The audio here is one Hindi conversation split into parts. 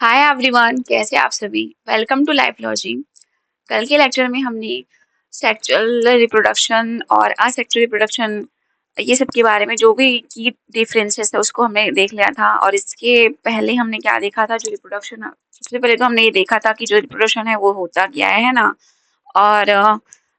हाय एवरीवन, कैसे आप सभी। Welcome to Lifeology. कल के लेक्चर में हमने सेक्सुअल रिप्रोडक्शन और असेक्सुअल रिप्रोडक्शन ये सब के बारे में जो भी की डिफरेंसेस है उसको हमने देख लिया था। और इसके पहले हमने क्या देखा था, जो रिप्रोडक्शन, सबसे पहले तो हमने ये देखा था कि जो रिप्रोडक्शन है वो होता क्या है ना। और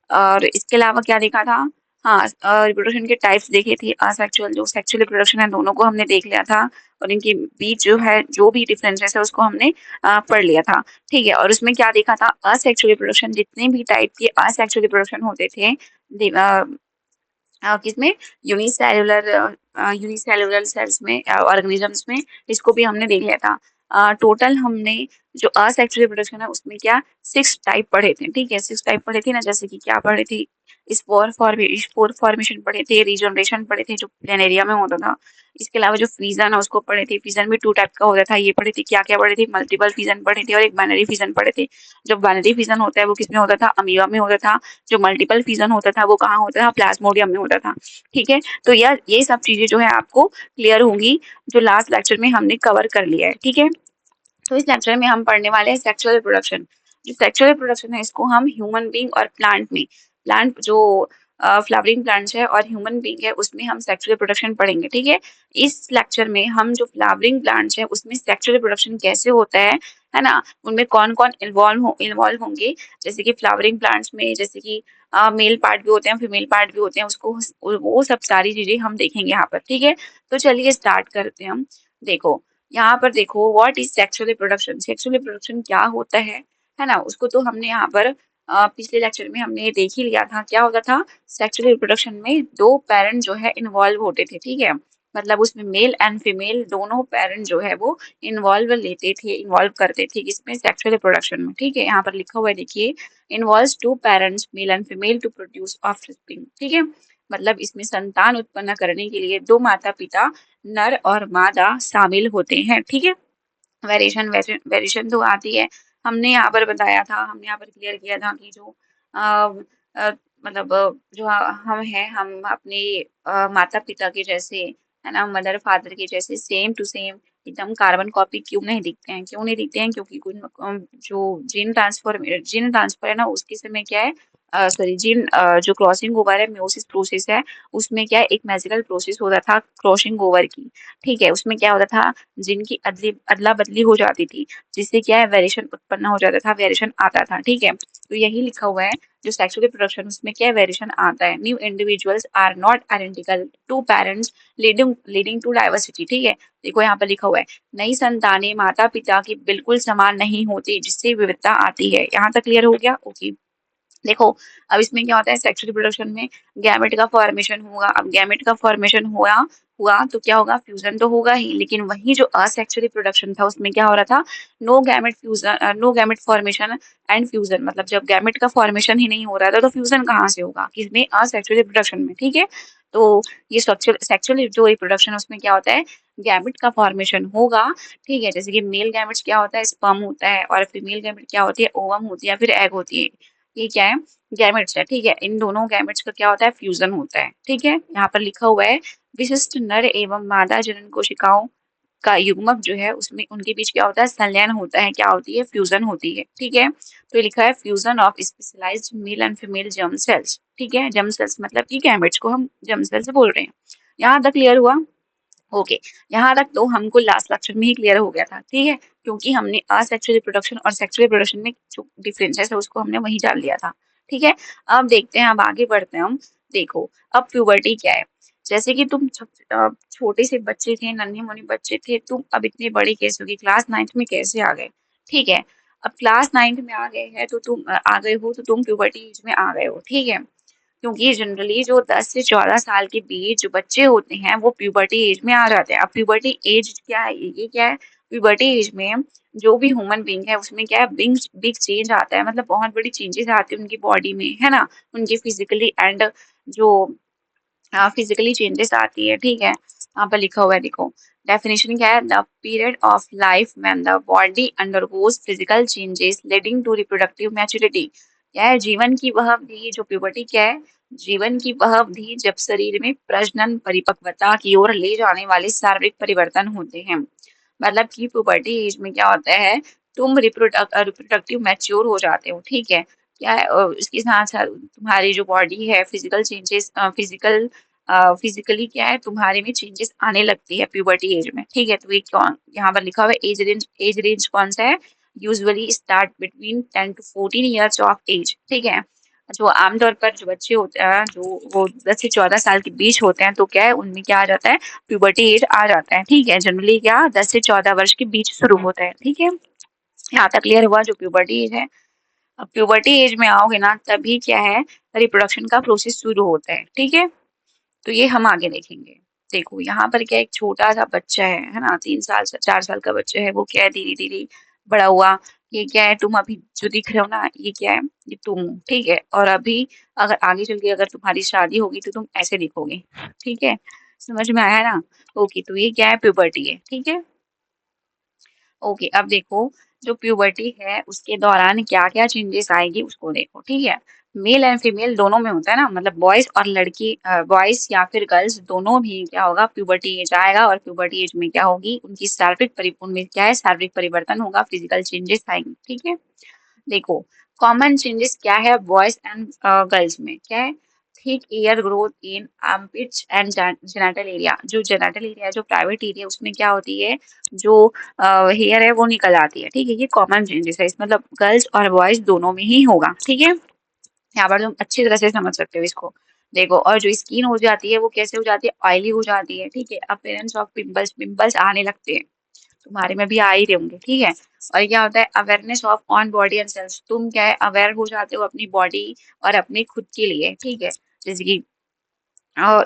और इसके अलावा क्या देखा था। हाँ, रिप्रोडक्शन के टाइप्स देखे थे। असेक्सुअल जो सेक्सुअल रिप्रोडक्शन है दोनों को हमने देख लिया था। और इनके बीच जो है जो भी डिफरेंसेस है उसको हमने पढ़ लिया था। ठीक है। और उसमें क्या देखा था, असेक्सुअल रिप्रोडक्शन जितने भी टाइप के असेक्सुअल रिप्रोडक्शन होते थे किसमें, यूनिसेल्युलर यूनिसेल्युलर सेल्स में, ऑर्गेनिजम्स में, इसको भी हमने देख लिया था। टोटल हमने जो असेक्सुअल रिप्रोडक्शन है उसमें क्या 6 टाइप पढ़े थे। ठीक है, 6 टाइप पढ़े थे ना, जैसे कि क्या पढ़े थे, स्पोर फॉर्मेशन पढ़े थे, रीजनरेशन पढ़े थे जो प्लेनेरिया में होता था। इसके अलावा जो फिजन है उसको पढ़े थे। फिजन भी 2 टाइप का होता था, ये पढ़े थे। क्या क्या पढ़े थे, मल्टीपल फिजन पढ़े थे और एक बाइनरी फिजन पढ़े थे। जो बाइनरी फिजन होता है वो किसमें होता था, अमीबा में होता था। जो मल्टीपल फिजन होता था वो कहाँ होता था, प्लाज्मोडियम में होता था। ठीक है, तो यह ये सब चीजें जो है आपको क्लियर होंगी, जो लास्ट लेक्चर में हमने कवर कर लिया है। ठीक है, तो इस लेक्चर में हम पढ़ने वाले हैं सेक्सुअल रिप्रोडक्शन। जो सेक्सुअल रिप्रोडक्शन है इसको हम ह्यूमन बीइंग और प्लांट में, प्लांट जो फ्लावरिंग प्लांट्स है और ह्यूमन बीइंग है उसमें हम सेक्सुअल रिप्रोडक्शन पढ़ेंगे। ठीक है, इस लेक्चर में हम जो फ्लावरिंग प्लांट्स है उसमें सेक्सुअल रिप्रोडक्शन कैसे होता है ना, उनमें कौन कौन इन्वॉल्व होंगे। जैसे कि फ्लावरिंग प्लांट्स में जैसे कि मेल पार्ट भी होते हैं, फीमेल पार्ट भी होते हैं, उसको वो सब सारी चीजें हम देखेंगे यहाँ पर। ठीक है, तो चलिए स्टार्ट करते हैं हम। देखो, यहाँ पर देखो, what is sexual reproduction. Sexual reproduction क्या होता है ना, उसको तो हमने यहाँ पर पिछले लेक्चर में हमने देख ही लिया था। क्या होता था, सेक्सुअल रिप्रोडक्शन में 2 पेरेंट जो है इन्वॉल्व होते थे। ठीक है, मतलब उसमें मेल एंड फीमेल दोनों पेरेंट जो है वो इन्वॉल्व करते थे इसमें, सेक्सुअल रिप्रोडक्शन में। ठीक है, यहाँ पर लिखा हुआ है, देखिए, involves 2 parents male and female to produce offspring. ठीक है, मतलब इसमें संतान उत्पन्न करने के लिए 2 माता पिता, नर और मादा शामिल होते हैं। ठीक है, वेरिएशन वेरिएशन तो आती है। हमने यहाँ पर बताया था, हमने यहाँ पर क्लियर किया था कि जो अ, अ, मतलब जो हम हैं, हम अपने माता पिता के जैसे, है ना, मदर फादर के जैसे सेम टू सेम एकदम कार्बन कॉपी क्यों नहीं दिखते हैं, क्यों नहीं दिखते हैं, क्योंकि कुछ जो जीन ट्रांसफर है ना उसके समय क्या है, सॉरी, जीन जो क्रॉसिंग ओवर है, मेयोसिस प्रोसेस है, उसमें क्या है, एक मैजिकल प्रोसेस होता था क्रॉसिंग ओवर की। ठीक है, उसमें क्या होता था, जिनकी अदला बदली हो जाती थी, जिससे क्या है, वेरिएशन उत्पन्न हो जाता था, वेरिएशन आता था। ठीक है, तो यही लिखा हुआ है, जो सेक्सुअल रिप्रोडक्शन उसमें क्या है, वेरिएशन आता है। New individuals are not identical to parents, leading to diversity. ठीक है, देखो यहाँ पर लिखा हुआ है, नई संतानें माता पिता की बिल्कुल समान नहीं होती, जिससे विविधता आती है। यहाँ तक क्लियर हो गया। ओके, देखो, अब इसमें क्या होता है, सेक्सुअल रिप्रोडक्शन में गैमेट का फॉर्मेशन होगा। अब गैमेट का फॉर्मेशन हुआ हुआ तो क्या होगा, फ्यूजन तो होगा ही, लेकिन वही जो असेक्सुअल रिप्रोडक्शन था उसमें क्या हो रहा था, no gamete formation and fusion. मतलब जब गैमेट का फॉर्मेशन ही नहीं हो रहा था तो फ्यूजन कहाँ से होगा, किसमें, असेक्सुअल रिप्रोडक्शन में। ठीक है, तो ये सेक्सुअल सेक्सुअल जो रिप्रोडक्शन है उसमें क्या होता है, गैमेट का फॉर्मेशन होगा। ठीक है, जैसे कि मेल गैमेट्स क्या होता है, स्पर्म होता है, और फीमेल गैमेट क्या होती है, ओवम होती है या फिर एग होती है। ये क्या है, गैमेट्स है। ठीक है, इन दोनों गैमेट्स का क्या होता है, फ्यूजन होता है। ठीक है, यहाँ पर लिखा हुआ है, विशिष्ट नर एवं मादा जनन कोशिकाओं का युग्मक जो है उसमें उनके बीच क्या होता है, संलयन होता है। क्या होती है, फ्यूजन होती है। ठीक है, तो ये लिखा है, fusion of specialized male and female germ cells. ठीक है, जर्म सेल्स मतलब कि गैमेट्स को हम जर्म सेल्स बोल रहे हैं। यहाँ तक क्लियर हुआ। ओके, यहाँ तक तो हमको लास्ट लेक्चर में ही क्लियर हो गया था। ठीक है, क्योंकि हमने असेक्सुअल रिप्रोडक्शन और सेक्सुअल रिप्रोडक्शन में जो डिफरेंसेस है उसको हमने वही जान लिया था। ठीक है, अब देखते हैं, अब आगे बढ़ते हैं हम। देखो, अब प्यूबर्टी क्या है। जैसे कि तुम छोटे से बच्चे थे, नन्हे मुन्ने बच्चे थे, तुम अब इतने बड़े कैसे हो गए, क्लास 9th में कैसे आ गए। ठीक है, अब क्लास 9th में आ गए हैं तो तुम आ गए हो तो तुम प्यूबर्टी एज में आ गए हो। ठीक है, क्योंकि जनरली जो 10 से 14 साल के बीच जो बच्चे होते हैं वो प्यूबर्टी एज में आ जाते हैं। अब प्यूबर्टी एज क्या है, ये क्या है, प्यूबर्टी एज में जो भी ह्यूमन बीइंग है उसमें क्या है, बिग बिग चेंज आता है, मतलब बहुत बड़ी चेंजेस आती है उनकी बॉडी में, है ना, उनकी फिजिकली एंड जो फिजिकली चेंजेस आती है। ठीक है, यहाँ पर लिखा हुआ है, देखो, डेफिनेशन क्या है, the period of life when the body undergoes physical changes leading to reproductive maturity. क्या है, जीवन की वह अवधि, जो प्यूबर्टी क्या है, जीवन की वह अवधि जब शरीर में प्रजनन परिपक्वता की ओर ले जाने वाले शारीरिक परिवर्तन होते हैं। मतलब कि प्यूबर्टी एज में क्या होता है, तुम रिप्रोडक्टिव मैच्योर हो जाते हो, ठीक है। क्या है, इसके साथ साथ तुम्हारी जो बॉडी है, फिजिकल चेंजेस, फिजिकली क्या है, तुम्हारे में चेंजेस आने लगती है प्यूबर्टी एज में, ठीक है। तो ये कौन, यहाँ पर लिखा हुआ है एज रेंज कौन सा है, usually start between 10 to 14 years of age, ठीक है। जो आमतौर पर जो बच्चे होते हैं, जो वो 10 से 14 साल के बीच होते हैं, तो क्या है, उनमें क्या आ जाता है, प्यूबर्टी एज आ जाता है, ठीक है। जनरली क्या 10 से 14 वर्ष के बीच शुरू होता है, ठीक है। यहाँ तक क्लियर हुआ जो प्यूबर्टी एज है। अब प्यूबर्टी एज में आओगे ना, तभी क्या है, रिप्रोडक्शन का प्रोसेस शुरू होता है, ठीक है। तो ये हम आगे देखेंगे। देखो यहाँ पर क्या, एक छोटा सा बच्चा है ना, 3 साल से 4 साल का बच्चा है, वो क्या है, धीरे धीरे बड़ा हुआ। ये क्या है, तुम अभी जो दिख रहे हो ना, ये क्या है, ये तुम हो, ठीक है। और अभी अगर आगे चल के अगर तुम्हारी शादी होगी तो तुम ऐसे दिखोगे, ठीक है। समझ में आया ना। ओके, तो ये क्या है, प्यूबर्टी है, ठीक है। ओके, अब देखो, जो प्यूबर्टी है उसके दौरान क्या क्या चेंजेस आएगी उसको देखो, ठीक है। मेल एंड फीमेल दोनों में होता है ना, मतलब बॉयज और लड़की, बॉयज या फिर गर्ल्स दोनों भी क्या होगा, प्यूबर्टी एज आएगा, और प्यूबर्टी एज में क्या होगी, उनकी उनमें क्या है, शारीरिक परिवर्तन होगा, फिजिकल चेंजेस आएंगे, ठीक है। देखो, कॉमन चेंजेस क्या है बॉयज एंड गर्ल्स में, क्या है, thick air growth in armpits and genital area. जो जेनिटल एरिया, जो प्राइवेट एरिया, उसमें क्या होती है, जो हेयर है वो निकल आती है, ठीक है। ये कॉमन चेंजेस है, इस मतलब गर्ल्स और बॉयज दोनों में ही होगा, ठीक है। यहाँ पर तुम अच्छी तरह से समझ सकते हो इसको। देखो, और जो स्किन हो जाती है वो कैसे हो जाती है, ऑयली हो जाती है, ठीक है। अपीयरेंस ऑफ पिंपल्स, पिंपल्स आने लगते हैं, तुम्हारे में भी आ ही रहे होंगे, ठीक है। और क्या होता है, awareness of on body and cells, तुम क्या है, अवेयर हो जाते हो अपनी बॉडी और अपने खुद के लिए, ठीक है। जैसे कि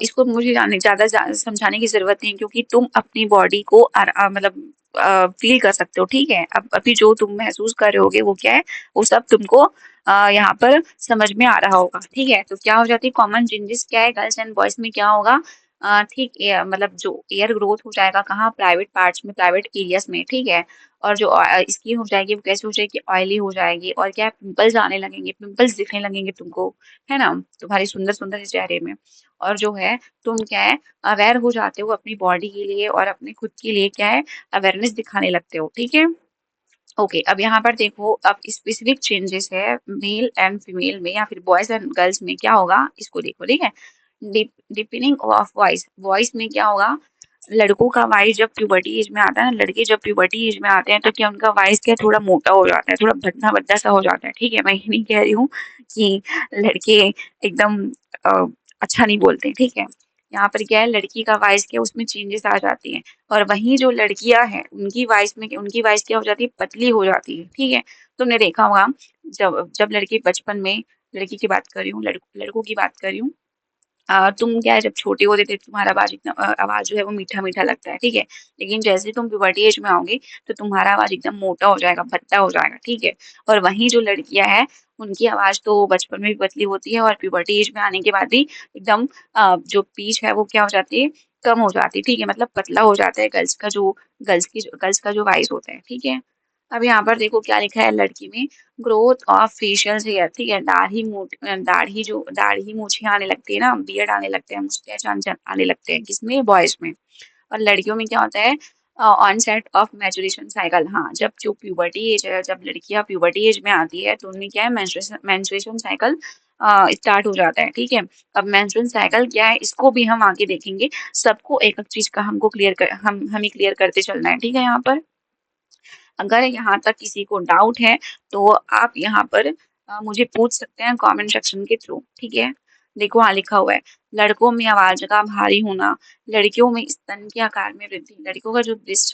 इसको मुझे ज़्यादा समझाने की ज़रूरत नहीं है, क्योंकि तुम अपनी बॉडी को मतलब फ़ील कर सकते हो, ठीक है। अब अभी जो तुम महसूस कर रहे होगे वो क्या है, वो सब तुमको यहाँ पर समझ में आ रहा होगा, ठीक है। तो क्या हो जाती है, कॉमन चेंजेस क्या है, गर्ल्स एंड बॉयज़ में क्या होगा, ठीक है, मतलब जो एयर ग्रोथ हो जाएगा कहाँ, प्राइवेट पार्ट्स में, प्राइवेट एरियाज़ में, ठीक है। और जो स्किन हो जाएगी वो कैसे हो जाएगी, ऑयली हो जाएगी, और क्या है, पिंपल्स आने लगेंगे, पिंपल्स दिखने लगेंगे तुमको, है ना, तुम्हारी सुंदर-सुंदर से चेहरे में। और जो है, तुम क्या है, अवेयर हो जाते हो अपनी बॉडी के लिए और अपने खुद के लिए, क्या है, अवेयरनेस दिखाने लगते हो, ठीक है। ओके, अब यहाँ पर देखो, अब स्पेसिफिक चेंजेस है मेल एंड फीमेल में, या फिर बॉयज एंड गर्ल्स में क्या होगा, इसको देखो, ठीक है। डिपेंडिंग ऑफ वॉइस, वॉइस में क्या होगा, लड़कों का वाइस जब प्यूबर्टी एज में आता है ना, लड़के जब प्यूबर्टी एज में आते हैं तो क्या उनका वाइस क्या थोड़ा मोटा हो जाता है, थोड़ा भद्दा भद्दा सा हो जाता है, ठीक है। मैं ये नहीं कह रही हूँ कि लड़के एकदम अ, अच्छा नहीं बोलते, ठीक है। यहाँ पर क्या है, लड़की का वॉइस क्या, उसमें चेंजेस आ जाती हैं। और वहीं जो लड़कियां हैं, उनकी वॉइस क्या हो जाती है, पतली हो जाती है, ठीक है। तुमने देखा होगा, जब जब लड़के बचपन में, लड़की की बात कर रही हूँ, लड़कों की बात कर रही हूँ, तुम क्या है, जब छोटे होते थे तुम्हारा आवाज जो है वो मीठा मीठा लगता है, ठीक है। लेकिन जैसे ही तुम प्यूबर्टी एज में आओगे तो तुम्हारा आवाज एकदम मोटा हो जाएगा, भद्दा हो जाएगा, ठीक है। और वहीं जो लड़कियां हैं, उनकी आवाज तो बचपन में भी पतली होती है, और प्यूबर्टी एज में आने के बाद भी एकदम जो पीच है वो क्या हो जाती है, कम हो जाती है, ठीक है। मतलब पतला हो जाता है गर्ल्स का जो वॉइस होता है, ठीक है। अब यहाँ पर देखो क्या लिखा है, लड़की में ग्रोथ ऑफ फेशियल हेयर, ठीक है। दाढ़ी मूछें आने लगती है ना, बियर्ड आने लगते हैं, मुस्टैच आने लगते हैं, किसमें, बॉयज में। और लड़कियों में क्या होता है, ऑनसेट ऑफ मैच्योरेशन साइकिल, हाँ, जब जो प्यूबर्टी एज है, जब लड़कियां प्यूबर्टी एज में आती है तो उनमें क्या है, मेंस्ट्रुएशन साइकिल स्टार्ट हो जाता है, ठीक है। अब मेंस्ट्रुएशन साइकिल क्या है, इसको भी हम आगे देखेंगे। सबको एक एक चीज का हमको क्लियर कर हम हमें क्लियर करते चलना है, ठीक है। यहाँ पर अगर यहाँ तक किसी को डाउट है तो आप यहाँ पर मुझे पूछ सकते हैं कमेंट सेक्शन के थ्रू, ठीक है। देखो, हाँ, लिखा हुआ है, लड़कों में आवाज का भारी होना, लड़कियों में स्तन के आकार में वृद्धि, लड़कों का जो ब्रेस्ट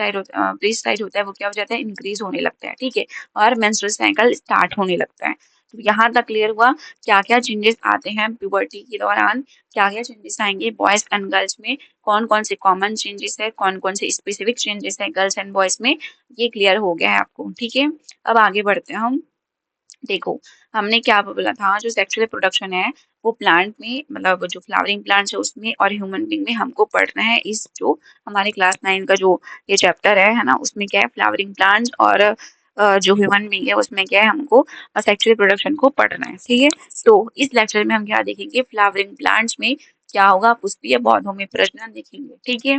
साइज होता है वो क्या हो जाता है, इंक्रीज होने लगता है, ठीक है। और मेंस्ट्रुअल साइकिल स्टार्ट होने लगता है। तो यहाँ तक क्लियर हुआ क्या क्या चेंजेस आते हैं प्यूबर्टी के दौरान, क्या क्या चेंजेस आएंगे बॉयज एंड गर्ल्स में, कौन कौन से कॉमन चेंजेस है, कौन कौन से स्पेसिफिक चेंजेस है गर्ल्स एंड बॉयज में। ये क्लियर हो गया है आपको, ठीक है। अब आगे बढ़ते हैं हम। देखो, हमने क्या बोला था, जो सेक्सुअल रिप्रोडक्शन है वो प्लांट में, मतलब जो फ्लावरिंग प्लांट्स है उसमें और ह्यूमन बीइंग में हमको पढ़ना है। इस जो हमारे क्लास 9 का जो ये चैप्टर है ना, उसमें क्या है, फ्लावरिंग प्लांट्स और जो ह्यूमन बीइंग है उसमें क्या है, हमको सेक्सुअल रिप्रोडक्शन को पढ़ना है, ठीक है। तो इस लेक्चर में हम क्या देखेंगे, फ्लावरिंग प्लांट्स में क्या होगा, पुष्पीय पौधों में प्रजनन देखेंगे, ठीक है।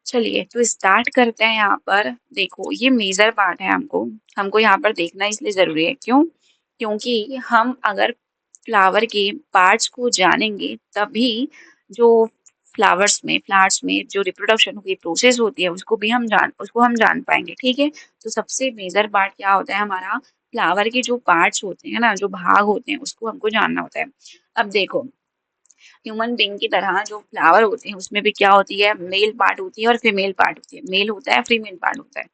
चलिए तो स्टार्ट करते हैं। यहाँ पर देखो ये मेजर पार्ट है, हमको हमको यहाँ पर देखना इसलिए जरूरी है। क्यों? क्योंकि हम अगर फ्लावर के पार्ट्स को जानेंगे तभी जो फ्लावर्स में जो रिप्रोडक्शन की प्रोसेस होती है उसको हम जान पाएंगे। ठीक है, तो सबसे मेजर पार्ट क्या होता है हमारा, फ्लावर के जो पार्ट्स होते हैं ना, जो भाग होते हैं, उसको हमको जानना होता है। अब देखो ह्यूमन बीइंग की तरह जो फ्लावर होते हैं उसमें भी क्या होती है, मेल पार्ट होती है और फीमेल पार्ट होती है। मेल होता है, फीमेल पार्ट होता है।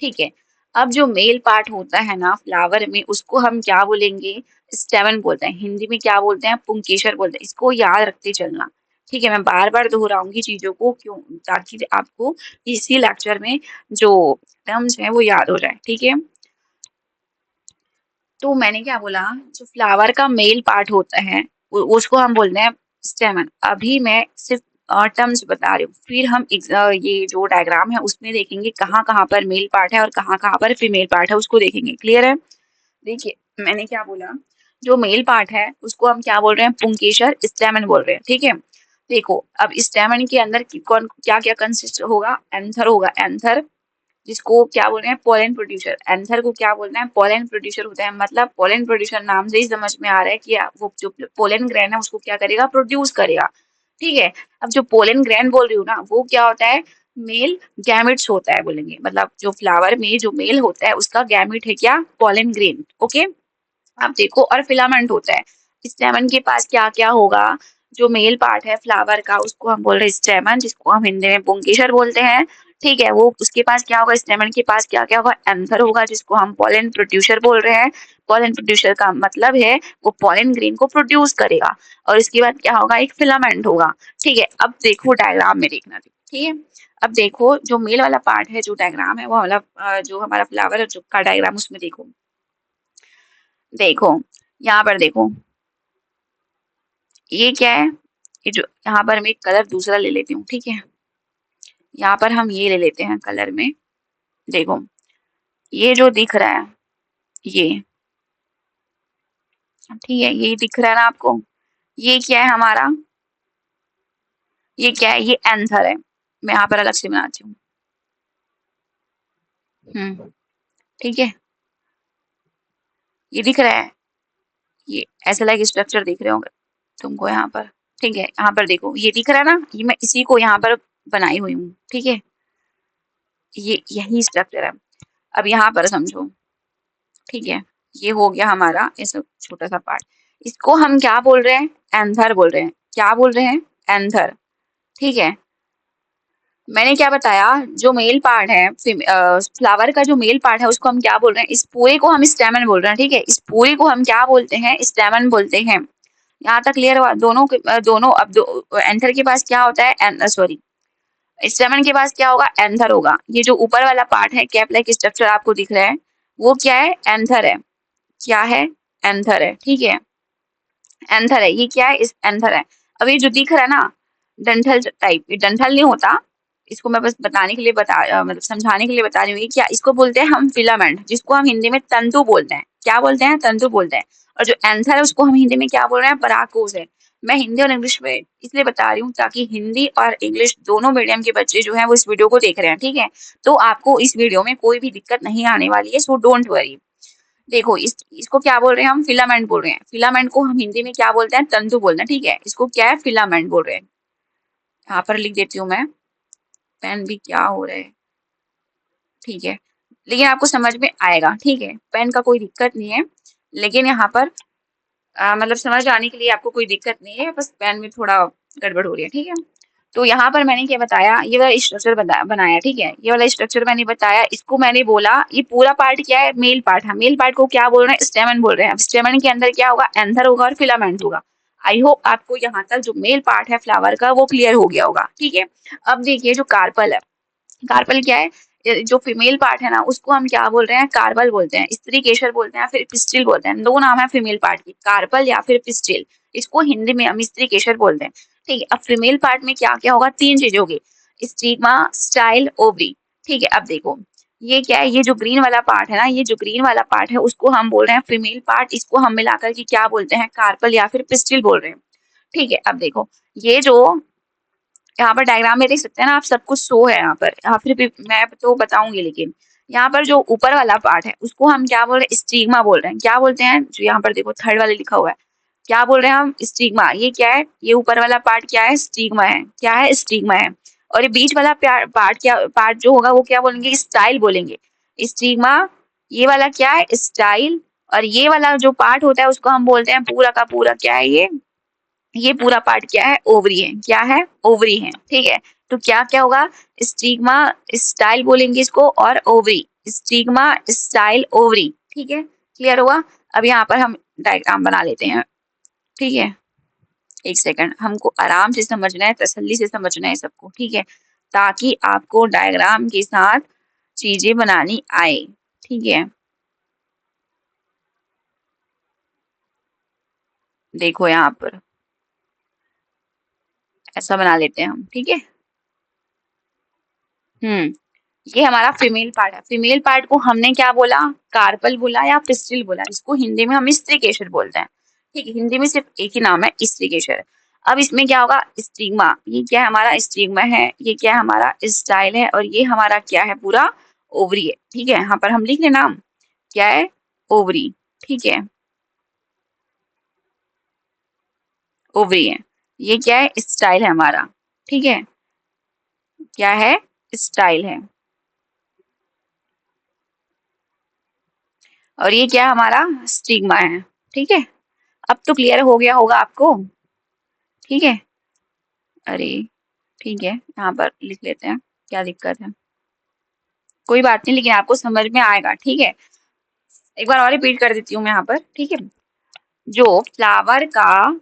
ठीक है, अब जो मेल पार्ट होता है ना फ्लावर में, उसको हम क्या बोलेंगे, स्टेमन बोलते हैं। हिंदी में क्या बोलते हैं, पुंकेसर बोलते हैं। इसको याद रखते चलना। ठीक है, मैं बार बार दोहराऊंगी चीजों को, क्यों, ताकि आपको इसी लेक्चर में जो टर्म्स है वो याद हो जाए। ठीक है, तो मैंने क्या बोला, जो फ्लावर का मेल पार्ट होता है उसको हम बोलते हैं स्टेमन। अभी मैं सिर्फ टर्म्स बता रही हूँ, फिर हम ये जो डायग्राम है उसमें देखेंगे कहाँ कहाँ पर मेल पार्ट है और कहाँ कहाँ पर फीमेल पार्ट है, उसको देखेंगे। क्लियर है? देखिए मैंने क्या बोला, जो मेल पार्ट है उसको हम क्या बोल रहे हैं, पुंकेसर स्टेमन बोल रहे हैं। ठीक है, देखो अब स्टेमन के अंदर कौन क्या क्या कंसिस्ट होगा, एंथर होगा। एंथर जिसको क्या बोल रहे हैं, पोलन प्रोड्यूसर। एंथर को क्या बोलना है, पोलन प्रोड्यूसर होता है। मतलब पोलन प्रोड्यूसर नाम से ही समझ में आ रहा है कि वो जो पोलन ग्रैंड है उसको क्या करेगा, प्रोड्यूस करेगा। ठीक है, अब जो पोलन ग्रैंड बोल रही हूँ ना, वो क्या होता है, मेल गैमेट्स होता है बोलेंगे। मतलब जो फ्लावर में जो मेल होता है उसका गैमेट है क्या, पोलन ग्रेन। ओके, अब देखो और फिलामेंट होता है। स्टेमन के पास क्या क्या होगा, जो मेल पार्ट है फ्लावर का उसको हम बोल रहे हैं स्टेमन, जिसको हम हिंदी में पुंकेसर बोलते हैं। ठीक है, वो उसके पास क्या होगा, स्टेमन के पास क्या क्या होगा, एंथर होगा, जिसको हम पोलन प्रोड्यूसर बोल रहे हैं। पोलन प्रोड्यूसर का मतलब है वो पोलन ग्रेन को प्रोड्यूस करेगा। और इसके बाद क्या होगा, एक फिलामेंट होगा। ठीक है, अब देखो डायग्राम में देखना। ठीक है, अब देखो जो मेल वाला पार्ट है, जो डायग्राम है वो वाला जो हमारा फ्लावर है जो का डायग्राम, उसमें देखो। देखो यहाँ पर देखो, ये क्या है, ये जो यहाँ पर मैं एक कलर दूसरा ले लेती हूँ। ठीक है, यहाँ पर हम ये ले लेते हैं कलर में। देखो ये जो दिख रहा है, ये ठीक है, ये दिख रहा है ना आपको, ये क्या है हमारा, ये क्या है, ये एंथर है। मैं यहाँ पर अलग से बनाती हूँ। ठीक है, ये दिख रहा है, ये ऐसा लाइक स्ट्रक्चर दिख रहे होंगे तुमको यहाँ पर। ठीक है, यहाँ पर देखो ये दिख रहा है ना, ये मैं इसी को यहाँ पर बनाई हुई हूँ। ठीक है, ये यही स्ट्रक्चर है। अब यहाँ पर समझो। ठीक है, ये हो गया हमारा ऐसा छोटा सा पार्ट। इसको हम क्या बोल रहे हैं, एंथर बोल रहे हैं। क्या बोल रहे हैं, एंथर। ठीक है, मैंने क्या बताया, जो मेल पार्ट है फ्लावर का जो मेल पार्ट है उसको हम क्या बोल रहे हैं, इस पूरे को हम स्टेमन बोल रहे हैं। ठीक है, इस पूरे को हम क्या बोलते हैं, स्टेमन बोलते हैं। यहाँ तक क्लियर हुआ? दोनों अब एंथर के पास क्या होता है, सॉरी, स्टेमन के पास क्या होगा, एंथर होगा। ये जो ऊपर वाला पार्ट है, कैप लाइक स्ट्रक्चर आपको दिख रहा है, वो क्या है, एंथर है। क्या है, एंथर है। ठीक है, एंथर है, ये क्या है, इस एंथर है। अब ये जो दिख रहा है ना, डंठल टाइप, ये डंठल नहीं होता। इसको मैं बस बताने के लिए मतलब समझाने के लिए बता रही हूँ। ये क्या, इसको बोलते हैं हम फिलामेंट, जिसको हम हिंदी में तंतु बोलते हैं। क्या बोलते हैं, तंतु बोलते हैं। और जो एंथर है उसको हम हिंदी में क्या बोल रहे हैं, परागकोश है। मैं हिंदी और इंग्लिश में इसलिए बता रही हूँ ताकि हिंदी और इंग्लिश दोनों मीडियम के बच्चे जो हैं वो इस वीडियो को देख रहे हैं। ठीक है, तो आपको इस वीडियो में कोई भी दिक्कत नहीं आने वाली है, सो डोंट वरी। देखो इसको क्या बोल रहे हैं, हम फिलामेंट बोल रहे हैं। फिलामेंट को हम हिंदी में क्या बोलते हैं, तंतु बोलते हैं। ठीक है, इसको क्या है, फिलामेंट बोल रहे हैं। यहाँ पर लिख देती हूँ मैं, पेन भी क्या हो रहा है। ठीक है, लेकिन आपको समझ में आएगा। ठीक है, पेन का कोई दिक्कत नहीं है, लेकिन यहाँ पर मतलब समझ आने के लिए आपको कोई दिक्कत नहीं है, बस पेन में थोड़ा गड़बड़ हो रही है। ठीक है, तो यहाँ पर मैंने क्या बताया, ये वाला स्ट्रक्चर बनाया। ठीक है, ये वाला स्ट्रक्चर मैंने बताया, इसको मैंने बोला ये पूरा पार्ट क्या है, मेल पार्ट है। मेल पार्ट को क्या बोल रहे हैं, स्टेमन बोल रहे हैं। अब स्टेमन के अंदर क्या होगा, एंथर होगा और फिलामेंट होगा। आई होप आपको यहाँ तक जो मेल पार्ट है फ्लावर का वो क्लियर हो गया होगा। ठीक है, अब देखिए जो कार्पल है, कार्पल क्या है, जो फीमेल पार्ट है ना उसको हम क्या बोल रहे हैं, कार्पल बोलते हैं, स्त्री केशर बोलते हैं, फिर पिस्टिल बोलते हैं। दो नाम है फीमेल पार्ट की, कार्पल या फिर पिस्टिल। इसको हिंदी में हम स्त्री केशर बोलते हैं। ठीक है, अब फीमेल पार्ट में क्या क्या होगा, तीन चीजें होगी, स्टिग्मा, स्टाइल, ओवरी। ठीक है, अब देखो ये क्या है, ये जो ग्रीन वाला पार्ट है ना, ये जो ग्रीन वाला पार्ट है उसको हम बोल रहे हैं फीमेल पार्ट। इसको हम मिलाकर के क्या बोलते हैं, कार्पल या फिर पिस्टिल बोल रहे हैं। ठीक है, अब देखो ये जो यहाँ पर डायग्राम में देख सकते हैं ना आप, सब कुछ शो है यहाँ पर। यहाँ फिर भी मैं तो बताऊंगी, लेकिन यहाँ पर जो ऊपर वाला पार्ट है उसको हम क्या बोल रहे हैं, स्टिग्मा बोल रहे हैं। क्या बोलते हैं, जो यहाँ पर देखो थर्ड वाले लिखा हुआ है, क्या बोल रहे हैं हम, स्टिग्मा। ये क्या है, ये ऊपर वाला पार्ट क्या है, स्टिग्मा है। क्या है, स्टिग्मा है। और ये बीच वाला पार्ट क्या, पार्ट जो होगा वो क्या बोलेंगे, स्टाइल बोलेंगे। स्टिग्मा, ये वाला क्या है, स्टाइल। और ये वाला जो पार्ट होता है उसको हम बोलते हैं पूरा का पूरा क्या है, ये पूरा पार्ट क्या है, ओवरी है। क्या है, ओवरी है। ठीक है, तो क्या क्या होगा, स्टिग्मा, स्टाइल बोलेंगे इसको, और ओवरी। Stigma, style, ovary. ठीक है, क्लियर हुआ। अब यहाँ पर हम डायग्राम बना लेते हैं। ठीक है, एक सेकंड, हमको आराम से समझना है, तसल्ली से समझना है सबको। ठीक है, ताकि आपको डायग्राम के साथ चीजें बनानी आए। ठीक है, देखो यहाँ पर ऐसा बना लेते हैं हम। ठीक है, हम्म, ये हमारा फीमेल पार्ट है। फीमेल पार्ट को हमने क्या बोला, कार्पल बोला या पिस्टिल बोला। इसको हिंदी में हम स्त्रीकेशर बोलते हैं। ठीक है, हिंदी में सिर्फ एक ही नाम है, स्त्रीकेशर। अब इसमें क्या होगा, स्टिग्मा। ये क्या है, हमारा स्टिग्मा है। ये क्या है, हमारा स्टाइल है। और ये हमारा क्या है, पूरा ओवरी है। ठीक है, यहाँ पर हम लिख लें नाम, क्या है, ओवरी। ठीक है, ओवरी है। ये क्या है, स्टाइल है हमारा। ठीक है, क्या है, स्टाइल है। और ये क्या है, हमारा स्टिग्मा है। ठीक है, अब तो क्लियर हो गया होगा आपको। ठीक है, अरे ठीक है, यहाँ पर लिख लेते हैं, क्या दिक्कत है, कोई बात नहीं, लेकिन आपको समझ में आएगा। ठीक है, एक बार और रिपीट कर देती हूँ मैं यहाँ पर। ठीक है, जो फ्लावर का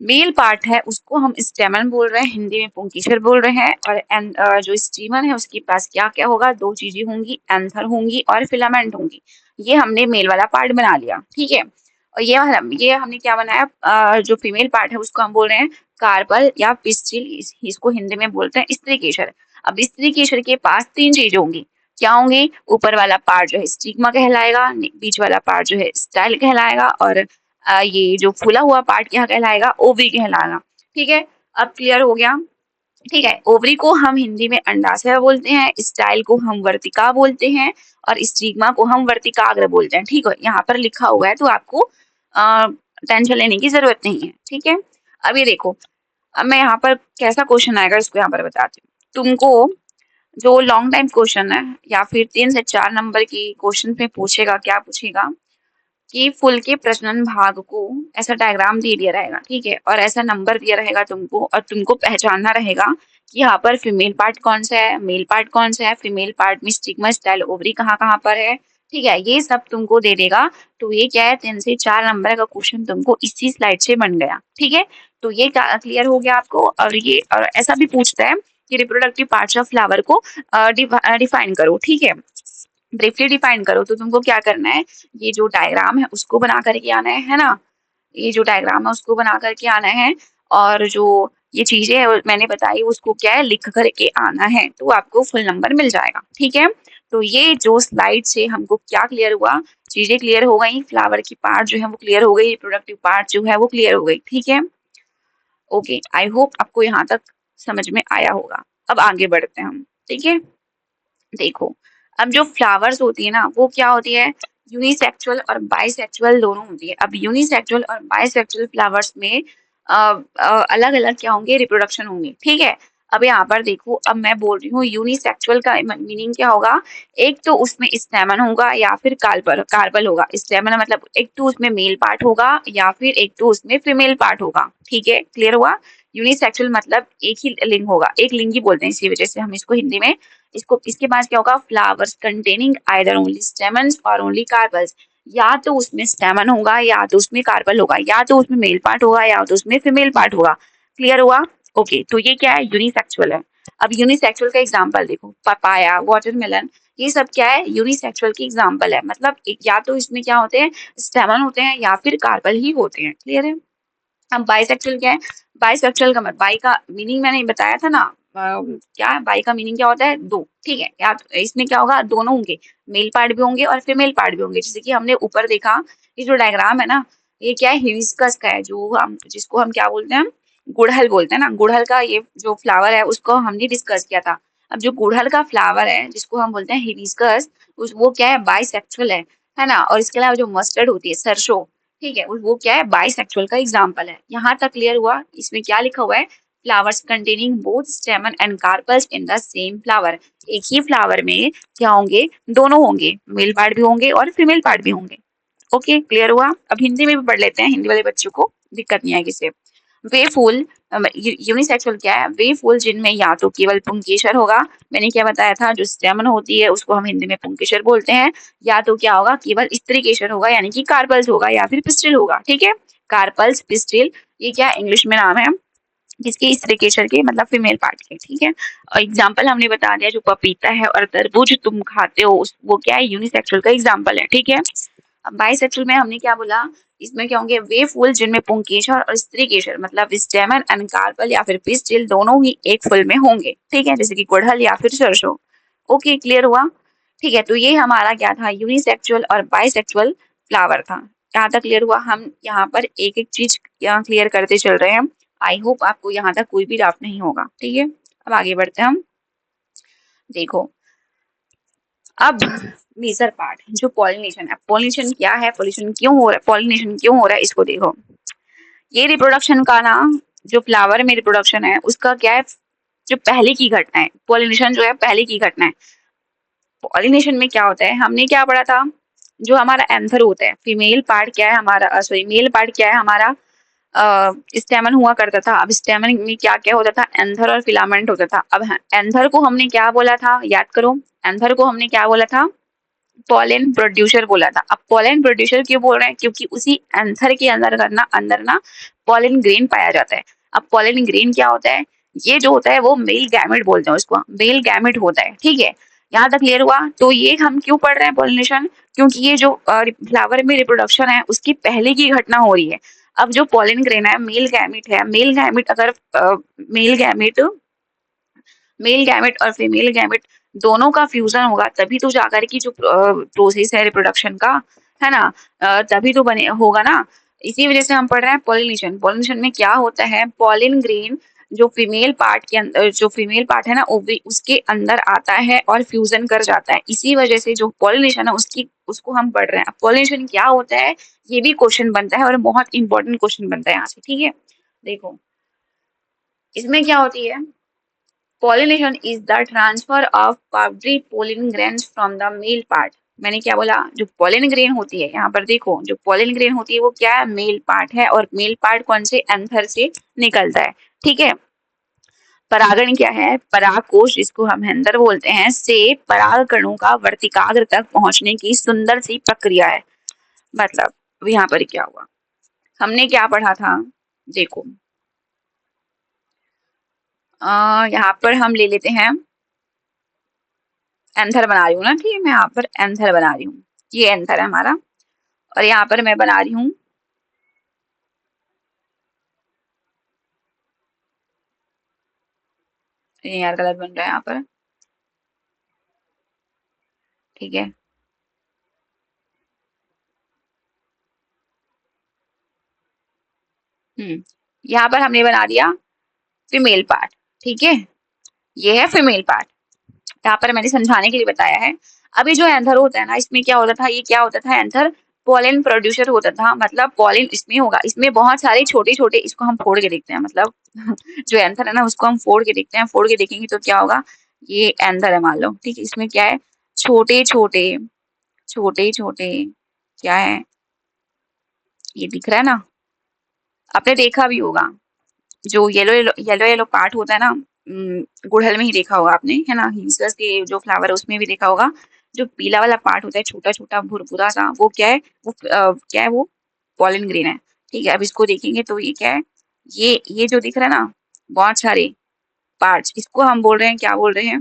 मेल पार्ट है उसको हम स्टेमन बोल रहे हैं, हिंदी में पुंकेसर बोल रहे हैं। और जो स्टीमन है उसके पास क्या क्या होगा, दो चीजें होंगी, एंथर होंगी और फिलामेंट होंगी। ये हमने मेल वाला पार्ट बना लिया। ठीक है, और ये हमने क्या बनाया, जो फीमेल पार्ट है उसको हम बोल रहे हैं कार्पल या पिस्टिल, इसको हिंदी में बोलते हैं स्त्री केसर। अब स्त्री केसर के पास तीन चीजें होंगी। क्या होंगी, ऊपर वाला पार्ट जो है स्टिग्मा कहलाएगा, बीच वाला पार्ट जो है स्टाइल कहलाएगा, और ये जो फूला हुआ पार्ट क्या कहलाएगा, ओवरी कहलाएगा। ठीक है, अब क्लियर हो गया। ठीक है, ओवरी को हम हिंदी में अंडाशय बोलते हैं, स्टाइल को हम वर्तिका बोलते हैं, और स्टिग्मा को हम वर्तिकाग्र बोलते हैं। ठीक है, यहाँ पर लिखा हुआ है तो आपको टेंशन लेने की जरूरत नहीं है। ठीक है, अब ये देखो, अब मैं यहाँ पर कैसा क्वेश्चन आएगा इसको यहाँ पर बताती हूँ तुमको। जो लॉन्ग टाइम क्वेश्चन है या फिर 3 से 4 नंबर की क्वेश्चन में पूछेगा, क्या पूछेगा कि फूल के प्रजनन भाग को ऐसा डायग्राम दे दिया रहेगा। ठीक है, और ऐसा नंबर दिया रहेगा तुमको, और तुमको पहचानना रहेगा कि यहाँ पर फीमेल पार्ट कौन सा है, मेल पार्ट कौन सा है, फीमेल पार्ट में स्टिग्मा, स्टाइल, ओवरी कहाँ कहाँ पर है। ठीक है, ये सब तुमको दे देगा। तो ये क्या है, 3 से 4 नंबर का क्वेश्चन तुमको इसी स्लाइड से बन गया। ठीक है, तो ये क्लियर हो गया आपको। और ये और ऐसा भी पूछता है कि रिप्रोडक्टिव पार्ट्स ऑफ फ्लावर को डिफाइन करो। ठीक है, ब्रीफली डिफाइन करो। तो तुमको क्या करना है, ये जो डायग्राम है उसको बना करके आना है ना, ये जो डायग्राम है उसको बना करके आना है। और जो ये चीजें है मैंने बताई उसको क्या है, लिख करके आना है, तो आपको फुल नंबर मिल जाएगा। ठीक है, तो ये जो स्लाइड से हमको क्या क्लियर हुआ, चीजें क्लियर हो गई, फ्लावर की पार्ट जो है वो क्लियर हो गई, रिप्रोडक्टिव पार्ट जो है वो क्लियर हो गई। ठीक है, ओके, आई होप आपको यहाँ तक समझ में आया होगा। अब आगे बढ़ते हैं हम। ठीक है, देखो, अब जो फ्लावर्स होती है ना वो क्या होती है, यूनिसेक्सुअल और बाइसेक्सुअल दोनों होती है। अब यूनिसेक्सुअल और बाइसेक्सुअल फ्लावर्स में अलग अलग क्या होंगे, रिप्रोडक्शन होंगे। ठीक है, अब यहाँ पर देखो, अब मैं बोल रही हूँ यूनिसेक्सुअल का मीनिंग क्या होगा, एक तो उसमें स्टेमन होगा या फिर कार्पल कार्पल होगा। स्टेमन मतलब एक तो उसमें मेल पार्ट होगा या फिर एक तो उसमें फीमेल पार्ट होगा। ठीक है, क्लियर हुआ। यूनिसेक्सुअल मतलब एक ही लिंग होगा, एक लिंग ही बोलते हैं, इसी वजह से हम इसको हिंदी में, इसको इसके पास क्या होगा, flowers containing either only stamens और ओनली कार्पल्स। या तो उसमें स्टेमन होगा या तो उसमें कार्पल होगा, या तो उसमें मेल पार्ट होगा या तो उसमें फीमेल पार्ट होगा। क्लियर हुआ। ओके, तो ये क्या है, यूनिसेक्सुअल है। अब यूनिसेक्सुअल का एग्जांपल देखो, पपाया, वाटरमेलन, ये सब क्या है, यूनिसेक्सुअल की एग्जांपल है। मतलब या तो इसमें क्या होते हैं, स्टेमन होते हैं या फिर कार्पल ही होते हैं। क्लियर है। अब बाइसेक्सुअल क्या है, बाइसेक्सुअल का बाई का मीनिंग मैंने बताया था ना, क्या है बाई का मीनिंग, क्या होता है, दो। ठीक है, या तो इसमें क्या होगा, दोनों होंगे, मेल पार्ट भी होंगे और फीमेल पार्ट भी होंगे। जैसे कि हमने ऊपर देखा, ये जो डायग्राम है ना, ये क्या है, हिबिस्कस का है, जो हम जिसको हम क्या बोलते हैं, गुड़हल बोलते हैं ना, गुड़हल का ये जो फ्लावर है उसको हमने डिस्कस किया था। अब जो गुड़हल का फ्लावर है जिसको हम बोलते हैं हिबिस्कस, उस वो क्या है, बाइसेक्सुअल है ना। और इसके अलावा जो मस्टर्ड होती है, सरसों, ठीक है, वो क्या है, बाइसेक्सुअल का एग्जाम्पल है। यहाँ तक क्लियर हुआ। इसमें क्या लिखा हुआ है, flowers containing both स्टेमन and carpals in the same flower. एक ही फ्लावर में क्या होंगे, दोनों होंगे, मेल पार्ट भी होंगे और फीमेल पार्ट भी होंगे। ओके, क्लियर हुआ। अब हिंदी में भी पढ़ लेते हैं, हिंदी वाले बच्चों को दिक्कत नहीं आएगी इससे। वे फूल, यूनिसेक्सुअल क्या है, वे फूल जिनमें या तो केवल पुंकेसर होगा, मैंने क्या बताया था, जो स्टेमन होती है उसको हम हिंदी में पुंकेसर बोलते हैं, या तो क्या होगा, केवल स्त्रीकेसर होगा यानी कि कार्पल्स होगा या फिर पिस्टिल होगा। ठीक है, कार्पल्स, पिस्टिल, ये क्या इंग्लिश में नाम है किसके, स्त्रीकेसर के, मतलब फीमेल पार्ट के। ठीक है, और एग्जाम्पल हमने बता दिया, जो पपीता है और तरबूज तुम खाते हो वो क्या है, यूनिसेक्सुअल का एग्जाम्पल है। ठीक है, अब बाइसेक्सुअल में हमने क्या बोला, इसमें क्या होंगे, वे फूल जिनमें पुंकेसर और स्त्रीकेसर मतलब स्टेमन एंड कार्पल या फिर पिस्टिल दोनों ही एक फूल में होंगे। ठीक है, जैसे कि गुड़हल या फिर सरसों। ओके, क्लियर हुआ। ठीक है, तो ये हमारा क्या था, यूनिसेक्सुअल और बाइसेक्सुअल फ्लावर था। यहाँ तक क्लियर हुआ। हम यहाँ पर एक एक चीज यहाँ क्लियर करते चल रहे हैं। आई होप आपको यहाँ तक कोई भी डाउट नहीं होगा। ठीक है, अब आगे बढ़ते हैं हम। देखो, अब मेजर पार्ट जो पॉलिनेशन है, पॉलिनेशन क्या है, पॉलिनेशन क्यों हो रहा है, पॉलिनेशन क्यों हो रहा है, इसको देखो। ये रिप्रोडक्शन का ना, जो फ्लावर में रिप्रोडक्शन है उसका क्या है, जो पहले की घटना है, पॉलिनेशन जो है पहले की घटना है। पॉलिनेशन में क्या होता है, हमने क्या पढ़ा था, जो हमारा एंथर होता है, फीमेल पार्ट क्या है हमारा, सॉरी मेल पार्ट क्या है हमारा, स्टेमन हुआ करता था। अब स्टेमन में क्या क्या होता था, एंथर और फिलामेंट होता था। अब एंथर को हमने क्या बोला था, याद करो, एंथर को हमने क्या बोला था, पॉलन प्रोड्यूसर बोला था। अब पॉलन प्रोड्यूसर क्यों बोल रहे हैं, क्योंकि उसी एंथर के अंदर ना पॉलन ग्रेन पाया जाता है। अब पॉलन ग्रेन क्या होता है, ये जो होता है वो मेल गैमेट बोलते हैं उसको, मेल गैमेट होता है। ठीक है, यहाँ तक क्लियर हुआ। तो ये हम क्यों पढ़ रहे हैं पॉलिनेशन, क्योंकि ये जो फ्लावर में रिप्रोडक्शन है उसकी पहले की घटना हो रही है। अब जो पॉलन ग्रेन है, मेल गैमेट है, मेल गैमेट अगर मेल गैमेट मेल गैमेट और फीमेल गैमेट दोनों का फ्यूजन होगा तभी तो जाकर की जो प्रोसेस है रिप्रोडक्शन का, है ना, तभी तो बने होगा ना। इसी वजह से हम पढ़ रहे हैं पॉलिनेशन। पॉलिनेशन में क्या होता है, पॉलिन ग्रेन जो फीमेल पार्ट के अंदर, जो फीमेल पार्ट है ना वो भी उसके अंदर आता है और फ्यूजन कर जाता है। इसी वजह से जो पॉलिनेशन है उसकी उसको हम पढ़ रहे हैं। पॉलिनेशन क्या होता है, ये भी क्वेश्चन बनता है और बहुत इंपॉर्टेंट क्वेश्चन बनता है यहाँ से। ठीक है, देखो इसमें क्या होती है, pollination is the transfer of powdery pollen grains from the male part। मैंने क्या बोला, जो pollen grain होती है, यहाँ पर देखो जो pollen grain होती है वो क्या है, मेल पार्ट है, और मेल पार्ट कौन से, एंथर से निकलता है। ठीक है, परागण क्या है, परागकोश जिसको हम हैंदर बोलते हैं, से पराग कणों का वर्तिकाग्र तक पहुंचने की सुंदर सी प्रक्रिया है। मतलब अब यहाँ पर क्या हुआ, हमने क्या पढ़ा था, देखो यहाँ पर हम ले लेते हैं, एंथर बना रही हूँ ना, ठीक है, मैं यहाँ पर एंथर बना रही हूँ, ये एंथर है हमारा, और यहाँ पर मैं बना रही हूँ, ये यार गलत बन रहा है यहाँ पर। ठीक है, यहाँ पर हमने बना दिया फीमेल पार्ट। ठीक है, ये है फीमेल पार्ट, यहाँ पर मैंने समझाने के लिए बताया है। अभी जो एंथर होता है ना, इसमें क्या होता था, ये क्या होता था, एंथर पॉलन प्रोड्यूसर होता था। मतलब पॉलन इसमें होगा, इसमें बहुत सारे छोटे छोटे, इसको हम फोड़ के देखते हैं, मतलब जो एंथर है ना उसको हम फोड़ के देखते हैं, फोड़ के देखेंगे तो क्या होगा, ये एंथर है मान लो, ठीक है, इसमें क्या है, छोटे छोटे, छोटे छोटे क्या है, ये दिख रहा है ना, आपने देखा भी होगा, जो yellow yellow yellow yellow part होता है ना, गुड़हल में ही देखा होगा आपने, है ना, हिबिस्कस के जो फ्लावर है उसमें भी देखा होगा। जो पीला वाला पार्ट होता है, छोटा छोटा भुरभुरा सा, वो क्या है, वो क्या है, वो पॉलन ग्रेन है। ठीक है, अब इसको देखेंगे तो ये क्या है, ये जो दिख रहा है ना, बहुत सारे पार्ट्स, इसको हम बोल रहे हैं, क्या बोल रहे हैं,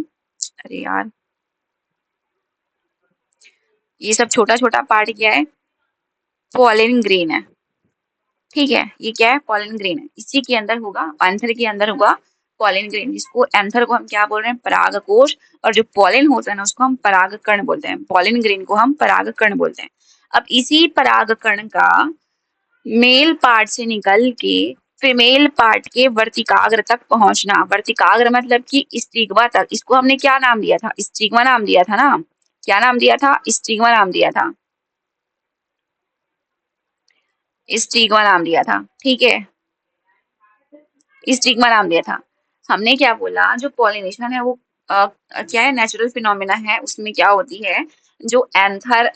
अरे यार, ये सब छोटा छोटा पार्ट क्या है, पॉलन ग्रेन है। ठीक है, ये क्या है, पॉलन ग्रेन है, इसी के अंदर होगा, एंथर के अंदर होगा पॉलन ग्रेन, जिसको एंथर को हम क्या बोल रहे हैं, परागकोश, और जो पॉलन होता है ना उसको हम परागकण बोलते हैं, पॉलन ग्रेन को हम परागकण बोलते हैं। अब इसी परागकण का मेल पार्ट से निकल के फीमेल पार्ट के वर्तिकाग्र तक पहुंचना। वर्तिकाग्र मतलब कि स्टिग्मा तक। इसको हमने क्या नाम दिया था? स्टिग्मा नाम दिया था ना। क्या नाम दिया था? स्टिग्मा नाम दिया था। स्टिग्मा नाम दिया था, ठीक है। स्टिग्मा नाम दिया था। हमने क्या बोला, जो पॉलिनेशन है वो क्या है, नेचुरल फिनोमेना है। उसमें क्या होती है, जो एंथर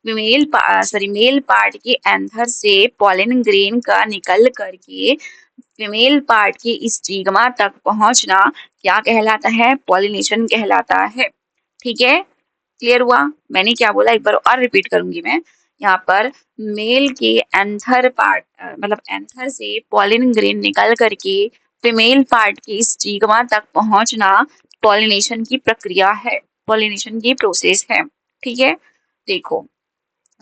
मेल पार्ट के एंथर से पॉलिन ग्रेन का निकल करके फीमेल पार्ट के स्टिग्मा तक पहुंचना क्या कहलाता है? पॉलिनेशन कहलाता है। ठीक है, क्लियर हुआ? मैंने क्या बोला एक बार और रिपीट करूंगी मैं। यहाँ पर मेल के एंथर पार्ट मतलब एंथर से पॉलिन ग्रेन निकल करके फीमेल पार्ट के स्टिग्मा तक पहुंचना पॉलिनेशन की प्रक्रिया है, पॉलिनेशन की प्रोसेस है। ठीक है, देखो,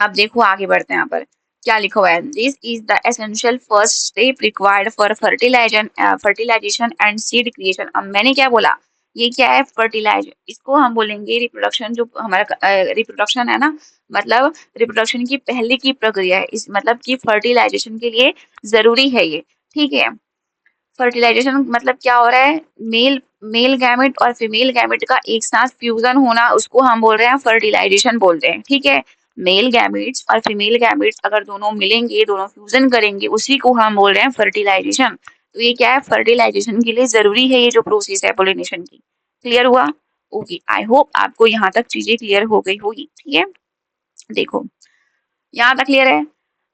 अब देखो आगे बढ़ते हैं। यहाँ पर क्या लिखा हुआ है? This is the essential first step required for fertilization and seed creation. अब मैंने क्या बोला, ये क्या है? फर्टिलाइज, इसको हम बोलेंगे रिप्रोडक्शन। जो हमारा रिप्रोडक्शन है ना, मतलब रिप्रोडक्शन की पहले की प्रक्रिया है। इस मतलब कि फर्टिलाइजेशन के लिए जरूरी है ये। ठीक है, फर्टिलाइजेशन मतलब क्या हो रहा है? मेल मेल गैमेट और फीमेल गैमेट का एक साथ फ्यूजन होना, उसको हम बोल रहे हैं फर्टिलाइजेशन बोलते हैं। ठीक है, मेल गैमेट्स और फीमेल गैमेट्स अगर दोनों मिलेंगे, दोनों फ्यूजन करेंगे, उसी को हम बोल रहे हैं फर्टिलाइजेशन। तो ये क्या है? फर्टिलाइजेशन के लिए जरूरी है ये जो प्रोसेस है पोलिनेशन की। क्लियर हुआ? ओके, आई होप आपको यहाँ तक चीजें क्लियर हो गई होगी। ठीक है, देखो, यहाँ तक क्लियर है।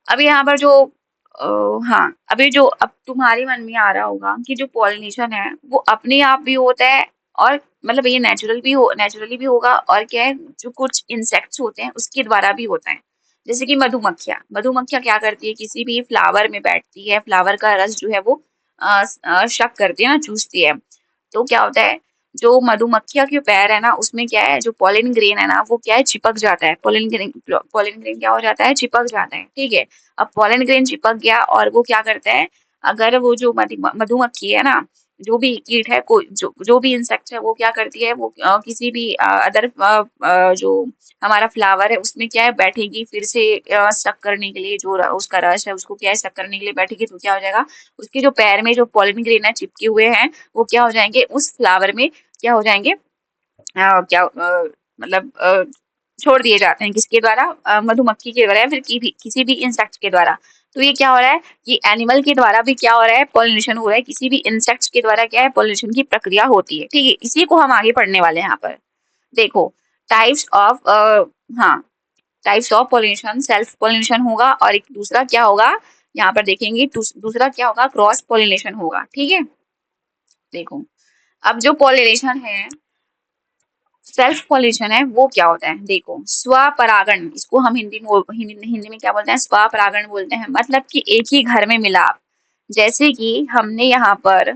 अभी यहाँ पर जो हाँ, अभी जो अब तुम्हारे मन में आ रहा होगा कि जो पॉलिनेशन है वो अपने आप भी होता है, और मतलब ये नेचुरली भी होगा, और क्या है, जो कुछ इंसेक्ट्स होते हैं उसके द्वारा भी होता है। जैसे कि मधुमक्खियाँ क्या करती है, किसी भी फ्लावर में बैठती है, फ्लावर का रस जो है वो शक करती है ना, चूसती है। तो क्या होता है, जो मधुमक्खियाँ के पैर है ना, उसमें क्या है, जो पॉलिन ग्रेन है ना, वो क्या है, चिपक जाता है। पॉलिन ग्रेन क्या हो जाता है? चिपक जाता है। ठीक है, अब पॉलन ग्रेन चिपक गया और वो क्या करता है, अगर वो जो मधुमक्खी है ना, जो भी कीट है, कोई जो भी इंसेक्ट है, वो क्या करती है, वो किसी भी अदर जो हमारा फ्लावर है उसमें क्या है, बैठेगी, फिर से सक करने के लिए, जो उसका रस है उसको क्या है, सक करने के लिए बैठेगी। तो क्या हो जाएगा, उसके जो पैर में जो पॉलिन ग्रेन है चिपके हुए हैं, वो क्या हो जाएंगे, उस फ्लावर में क्या हो जाएंगे, क्या मतलब छोड़ दिए जाते हैं। किसके द्वारा? मधुमक्खी के द्वारा, या फिर किसी भी इंसेक्ट के द्वारा। तो ये क्या हो रहा है, ये एनिमल के द्वारा भी क्या हो रहा है, पॉलिनेशन हो रहा है। किसी भी इंसेक्ट्स के द्वारा क्या है, पॉलिनेशन की प्रक्रिया होती है। ठीक है, इसी को हम आगे पढ़ने वाले हैं यहाँ पर। देखो, टाइप्स ऑफ हाँ, types of pollination, self pollination होगा, और एक दूसरा क्या होगा, यहाँ पर देखेंगे, दूसरा क्या होगा, क्रॉस पॉलिनेशन होगा। ठीक है, देखो, अब जो पॉलिनेशन है, सेल्फ पॉलिनेशन है, वो क्या होता है? देखो, स्वपरागण, इसको हम हिंदी में क्या बोलते हैं? स्वपरागण बोलते हैं। मतलब कि एक ही घर में मिलाप। जैसे कि हमने यहाँ पर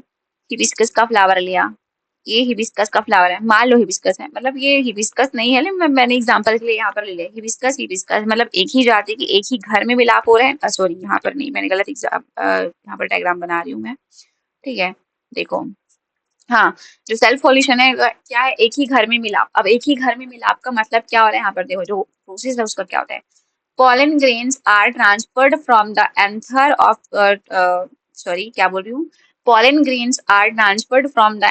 हिबिस्कस का फ्लावर लिया, ये हिबिस्कस का फ्लावर है, मान लो हिबिस्कस है, मतलब ये हिबिस्कस नहीं है, लेकिन मैंने एग्जांपल के लिए यहाँ पर ले लिया। हिबिस्कस मतलब एक ही जाति के एक ही घर में मिलाप हो रहे हैं। सॉरी, यहाँ पर नहीं, मैंने गलत यहाँ पर डायग्राम बना रही हूँ मैं। ठीक है, देखो, हाँ, जो सेल्फ पॉल्यूशन है क्या है, एक ही घर में मिलाप। अब एक ही घर में मिलाप का मतलब क्या हो रहा है, यहाँ पर देखो जो प्रोसेस है उसका क्या होता है। pollen grains are transferred from the anther of sorry, क्या बोल रही हूँ, pollen grains are transferred from the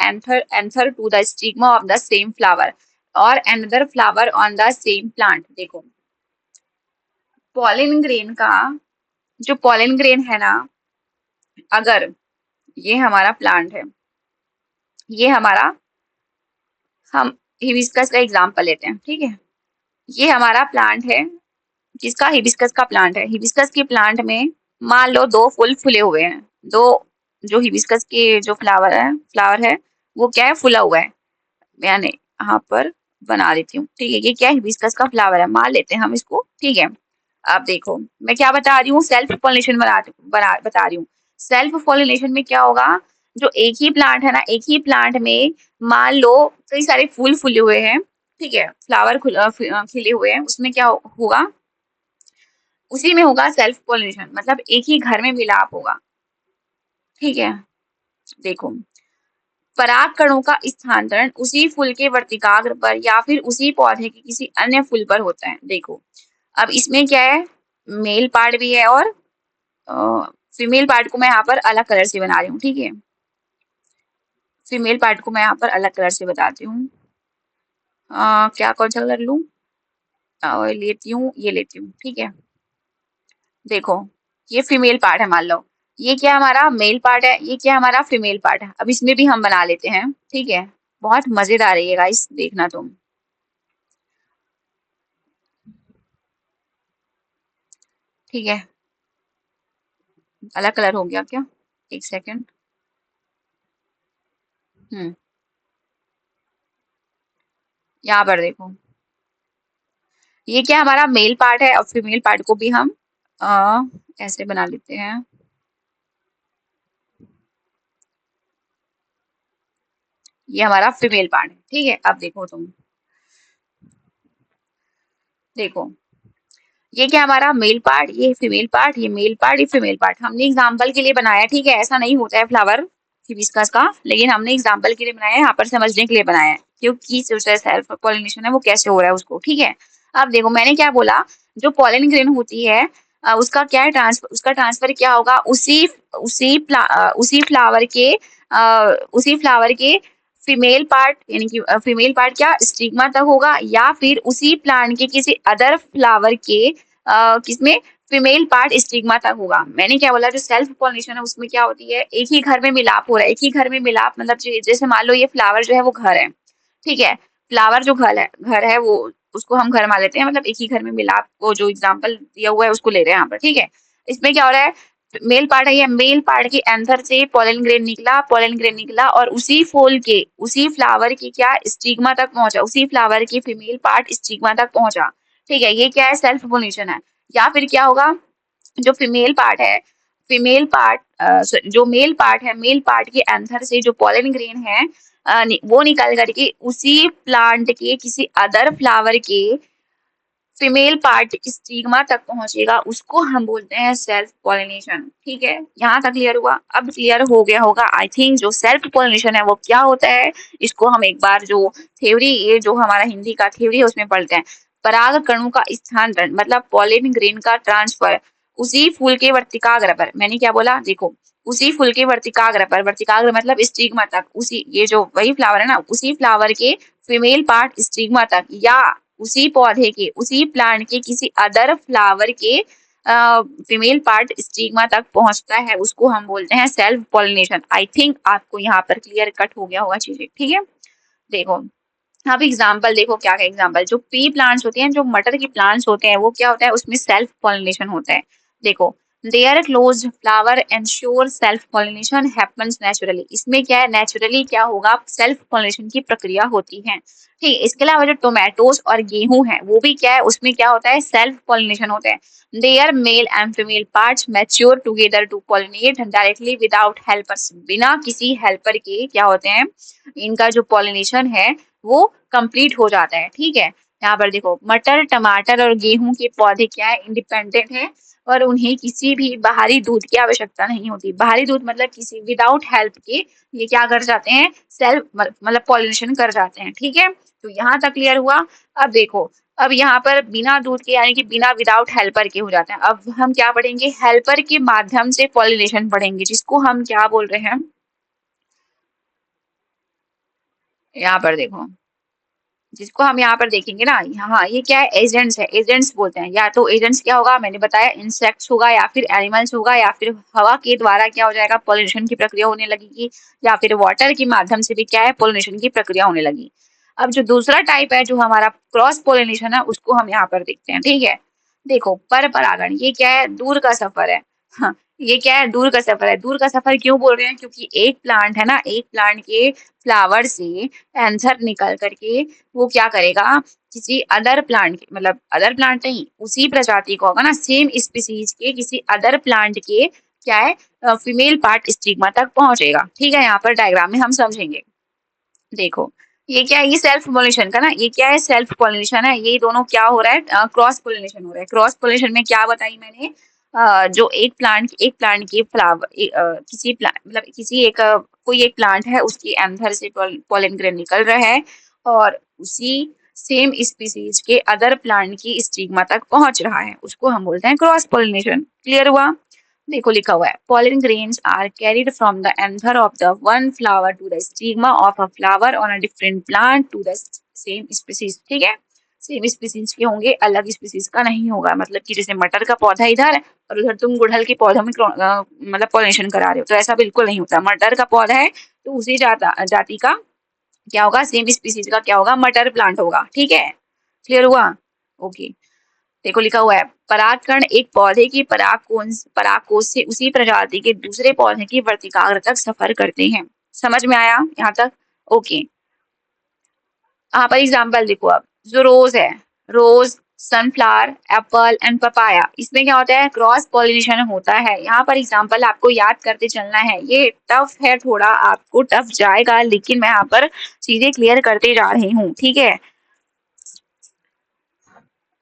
anther to the stigma of the same flower or another flower on the same plant। देखो, pollen grain का, जो pollen grain है ना, अगर ये हमारा प्लांट है, ये हमारा, हम हिबिस्कस का एग्जांपल लेते हैं। ठीक है, ये हमारा प्लांट है, जिसका हिबिस्कस का प्लांट है। हिबिस्कस के प्लांट में मान लो दो फूल फुले हुए हैं। दो, जो हिबिस्कस के जो फ्लावर है वो क्या है, फुला हुआ है। मैंने यहाँ पर बना देती हूँ। ठीक है, ये क्या है, हिबिस्कस का फ्लावर है, मान लेते हैं हम इसको। ठीक है, अब देखो मैं क्या बता रही हूँ, सेल्फ पॉलिनेशन बता रही हूँ। सेल्फ पॉलिनेशन में क्या होगा, जो एक ही प्लांट है ना, एक ही प्लांट में मान लो कई सारे फूल फुले हुए हैं। ठीक है, फ्लावर खिले हुए हैं, उसमें क्या होगा, उसी में होगा सेल्फ पॉलिनेशन, मतलब एक ही घर में मिलाप होगा। ठीक है, देखो, पराग कणों का स्थानांतरण उसी फूल के वर्तिकाग्र पर या फिर उसी पौधे के किसी अन्य फूल पर होता है। देखो, अब इसमें क्या है, मेल पार्ट भी है और फीमेल पार्ट को मैं यहाँ पर अलग कलर से बना रही हूँ, ठीक है। फीमेल पार्ट को मैं यहाँ पर अलग कलर से बताती हूँ। क्या कौन सा कलर लूँ? लेती हूँ, ये लेती हूँ, ठीक है। देखो, ये फीमेल पार्ट है मान लो। ये क्या हमारा मेल पार्ट है, ये क्या हमारा फीमेल पार्ट है। अब इसमें भी हम बना लेते हैं, ठीक है। बहुत मजेदार है ये गाइस, देखना तुम। ठीक है, अलग कलर हो गया क्या? एक सेकंड। हम्म, यहाँ पर देखो, ये क्या हमारा मेल पार्ट है और फीमेल पार्ट को भी हम आ, ऐसे बना लेते हैं। ये हमारा फीमेल पार्ट है, ठीक है। अब देखो तुम, देखो, ये क्या हमारा मेल पार्ट, ये फीमेल पार्ट, ये मेल पार्ट, ये फीमेल पार्ट। हमने एग्जाम्पल के लिए बनाया, ठीक है। ऐसा नहीं होता है फ्लावर हिबिस्कस का, लेकिन हमने एग्जाम्पल के लिए बनाया है, यहाँ पर समझने के लिए बनाया है, क्योंकि जो सेल्फ पॉलिनेशन है वो कैसे हो रहा है उसको, ठीक है। अब देखो मैंने क्या बोला, जो पॉलन ग्रेन होती है उसका क्या है, ट्रांसफर, उसका ट्रांसफर क्या होगा, उसी फ्लावर के उसी फ्लावर के फीमेल पार्ट, यानी कि फीमेल पार्ट क्या स्टिग्मा तक होगा, या फिर उसी प्लांट के किसी अदर फ्लावर के किसमें फीमेल पार्ट स्टिग्मा तक होगा। मैंने क्या बोला, जो सेल्फ पॉलिनेशन है उसमें क्या होती है, एक ही घर में मिलाप हो रहा है। एक ही घर में मिलाप मतलब जैसे मान लो ये फ्लावर जो है वो घर है, ठीक है। फ्लावर जो घर है वो, उसको हम घर मान लेते हैं, मतलब एक ही घर में मिलाप, वो जो एग्जाम्पल दिया हुआ है उसको ले रहे हैं यहाँ पर, ठीक है। इसमें क्या हो रहा है, मेल पार्ट है, ये मेल पार्ट के एंथर से पोलन ग्रेन निकला और उसी फूल के, उसी फ्लावर की क्या स्टिग्मा तक पहुंचा, उसी फ्लावर की फीमेल पार्ट स्टिग्मा तक पहुंचा, ठीक है। ये क्या है, सेल्फ पोलिनेशन है। या फिर क्या होगा, जो फीमेल पार्ट है, फीमेल पार्ट जो मेल पार्ट है, मेल पार्ट के एंथर से जो पोलन ग्रेन है वो निकल करके उसी प्लांट के किसी अदर फ्लावर के फीमेल पार्ट स्टिग्मा तक पहुंचेगा, उसको हम बोलते हैं सेल्फ पॉलिनेशन, ठीक है। यहाँ तक क्लियर हुआ? अब क्लियर हो गया होगा आई थिंक, जो सेल्फ पॉलिनेशन है वो क्या होता है। इसको हम एक बार जो थ्योरी, ये जो हमारा हिंदी का थ्योरी है उसमें पढ़ते हैं। पराग कणों का स्थानांतरण मतलब पॉलिन ग्रेन का ट्रांसफर उसी फूल के वर्तिकाग्र पर, मैंने क्या बोला देखो, उसी फूल के वर्तिकाग्र पर, वर्तिकाग्र मतलब स्टिग्मा तक, उसी ये जो वही फ्लावर है ना, उसी फ्लावर के फीमेल पार्ट स्टिग्मा तक, या उसी पौधे के, उसी प्लांट के किसी अदर फ्लावर के फीमेल पार्ट स्टिग्मा तक पहुंचता है, उसको हम बोलते हैं सेल्फ पॉलिनेशन। आई थिंक आपको यहाँ पर क्लियर कट हो गया होगा चीजें, ठीक है। देखो, अब एग्जाम्पल देखो, क्या क्या एग्जाम्पल, जो पी प्लांट्स होते हैं, जो मटर के प्लांट्स होते हैं, वो क्या होता है, उसमें सेल्फ पॉलिनेशन होता है। देखो, their close flower ensure self pollination happens naturally. इसमें क्या है, नेचुरली क्या होगा, सेल्फ पॉलिनेशन की प्रक्रिया होती है, ठीक। इसके अलावा जो टोमेटोज और गेहूं है वो भी क्या है, उसमें क्या होता है, सेल्फ पॉलिनेशन होता है। Their male and female parts mature together to pollinate directly without helpers. बिना किसी हेल्पर के क्या होते हैं, इनका जो पॉलिनेशन है वो कंप्लीट हो जाता है, ठीक है। यहाँ पर देखो, मटर, टमाटर और गेहूं के पौधे क्या है, इंडिपेंडेंट है, और उन्हें किसी भी बाहरी दूध की आवश्यकता नहीं होती। बाहरी दूध मतलब किसी विदाउट हेल्प के ये क्या कर जाते हैं, सेल्फ मतलब पॉलिनेशन कर जाते हैं, ठीक है। तो यहाँ तक क्लियर हुआ? अब देखो, अब यहाँ पर बिना दूध के यानी कि बिना विदाउट हेल्पर के हो जाते हैं। अब हम क्या पढ़ेंगे, हेल्पर के माध्यम से पॉलिनेशन पढ़ेंगे, जिसको हम क्या बोल रहे हैं, यहाँ पर देखो, जिसको हम यहाँ पर देखेंगे ना, हाँ ये क्या है, एजेंट्स है, एजेंट्स बोलते हैं। या तो एजेंट्स क्या होगा, मैंने बताया इंसेक्ट्स होगा, या फिर एनिमल्स होगा, या फिर हवा के द्वारा क्या हो जाएगा, पोलिनेशन की प्रक्रिया होने लगेगी, या फिर वाटर के माध्यम से भी क्या है, पोलिनेशन की प्रक्रिया होने लगी। अब जो दूसरा टाइप है, जो हमारा क्रॉस पोलिनेशन है, उसको हम यहाँ पर देखते हैं, ठीक है। देखो, पर परागण, ये क्या है, दूर का सफर है। हाँ, ये क्या है, दूर का सफर है। दूर का सफर क्यों बोल रहे हैं, क्योंकि एक प्लांट है ना, एक प्लांट के फ्लावर से एंथर निकल करके वो क्या करेगा, किसी अदर प्लांट के, मतलब अदर प्लांट नहीं, उसी प्रजाति को होगा ना, सेम स्पीसीज के किसी अदर प्लांट के क्या है, फीमेल पार्ट स्टिग्मा तक पहुंचेगा, ठीक है। यहाँ पर डायग्राम में हम समझेंगे। देखो, ये क्या है, ये सेल्फ पोलिनेशन का ना, ये क्या है, सेल्फ पोलिनेशन है। ये दोनों क्या हो रहा है, क्रॉस पोलिनेशन हो रहा है। क्रॉस पोलिनेशन में क्या बताई मैंने, जो एक प्लांट की फ्लावर, किसी प्लांट मतलब किसी एक कोई एक प्लांट है, उसकी एंथर से पोलन ग्रेन निकल रहा है और उसी सेम स्पीसीज के अदर प्लांट की स्टिग्मा तक पहुंच रहा है, उसको हम बोलते हैं क्रॉस पोलिनेशन। क्लियर हुआ? देखो लिखा हुआ है pollen grains are carried from the anther of the one flower to the stigma of a flower on a different plant to the same species। ठीक है, सेम स्पीसीज के होंगे, अलग स्पीसीज का नहीं होगा। मतलब कि जैसे मटर का पौधा इधर है और उधर तुम गुड़हल के पौधों में मतलब पॉलिनेशन करा रहे हो, तो ऐसा बिल्कुल नहीं होता। मटर का पौधा है तो उसी जाति का क्या होगा, सेम स्पीसीज का क्या होगा, मटर प्लांट होगा। ठीक है, क्लियर हुआ? ओके। देखो लिखा हुआ है परागकण एक पौधे की परागकोश से उसी प्रजाति के दूसरे पौधे की वर्तिकाग्र तक सफर करते हैं। समझ में आया यहाँ तक? ओके। यहाँ पर एग्जाम्पल देखो, अब जो रोज है, रोज, सनफ्लावर, एप्पल एंड पपाया, इसमें क्या होता है, क्रॉस पॉलिनेशन होता है। यहाँ पर एग्जाम्पल आपको याद करते चलना है। ये टफ है थोड़ा, आपको टफ जाएगा, लेकिन मैं यहाँ पर चीजें क्लियर करते जा रही हूँ। ठीक है,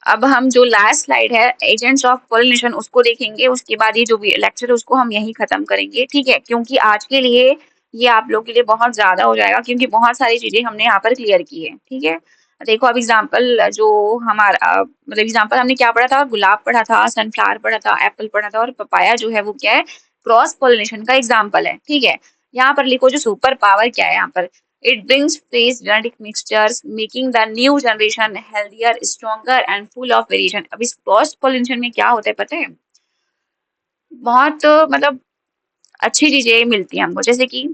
अब हम जो लास्ट स्लाइड है एजेंट्स ऑफ पॉलिनेशन उसको देखेंगे, उसके बाद ये जो लेक्चर है उसको हम यहीं खत्म करेंगे। ठीक है, क्योंकि आज के लिए ये आप लोग के लिए बहुत ज्यादा हो जाएगा, क्योंकि बहुत सारी चीजें हमने यहाँ पर क्लियर की है। ठीक है, देखो अब एग्जाम्पल जो हमारा मतलब एग्जाम्पल हमने क्या पढ़ा था, गुलाब पढ़ा था, सनफ्लावर पढ़ा था, एप्पल पढ़ा था, और पपाया जो है वो क्या है, क्रॉस पॉलिनेशन का एग्जाम्पल है। ठीक है, यहाँ पर लिखो जो सुपर पावर क्या है यहाँ पर, it brings fresh genetic mixtures, making the new generation healthier, stronger and full of variation। अब इस क्रॉस पॉलिनेशन में क्या होता है पता है, बहुत मतलब अच्छी चीजें मिलती हैं हमको। जैसे कि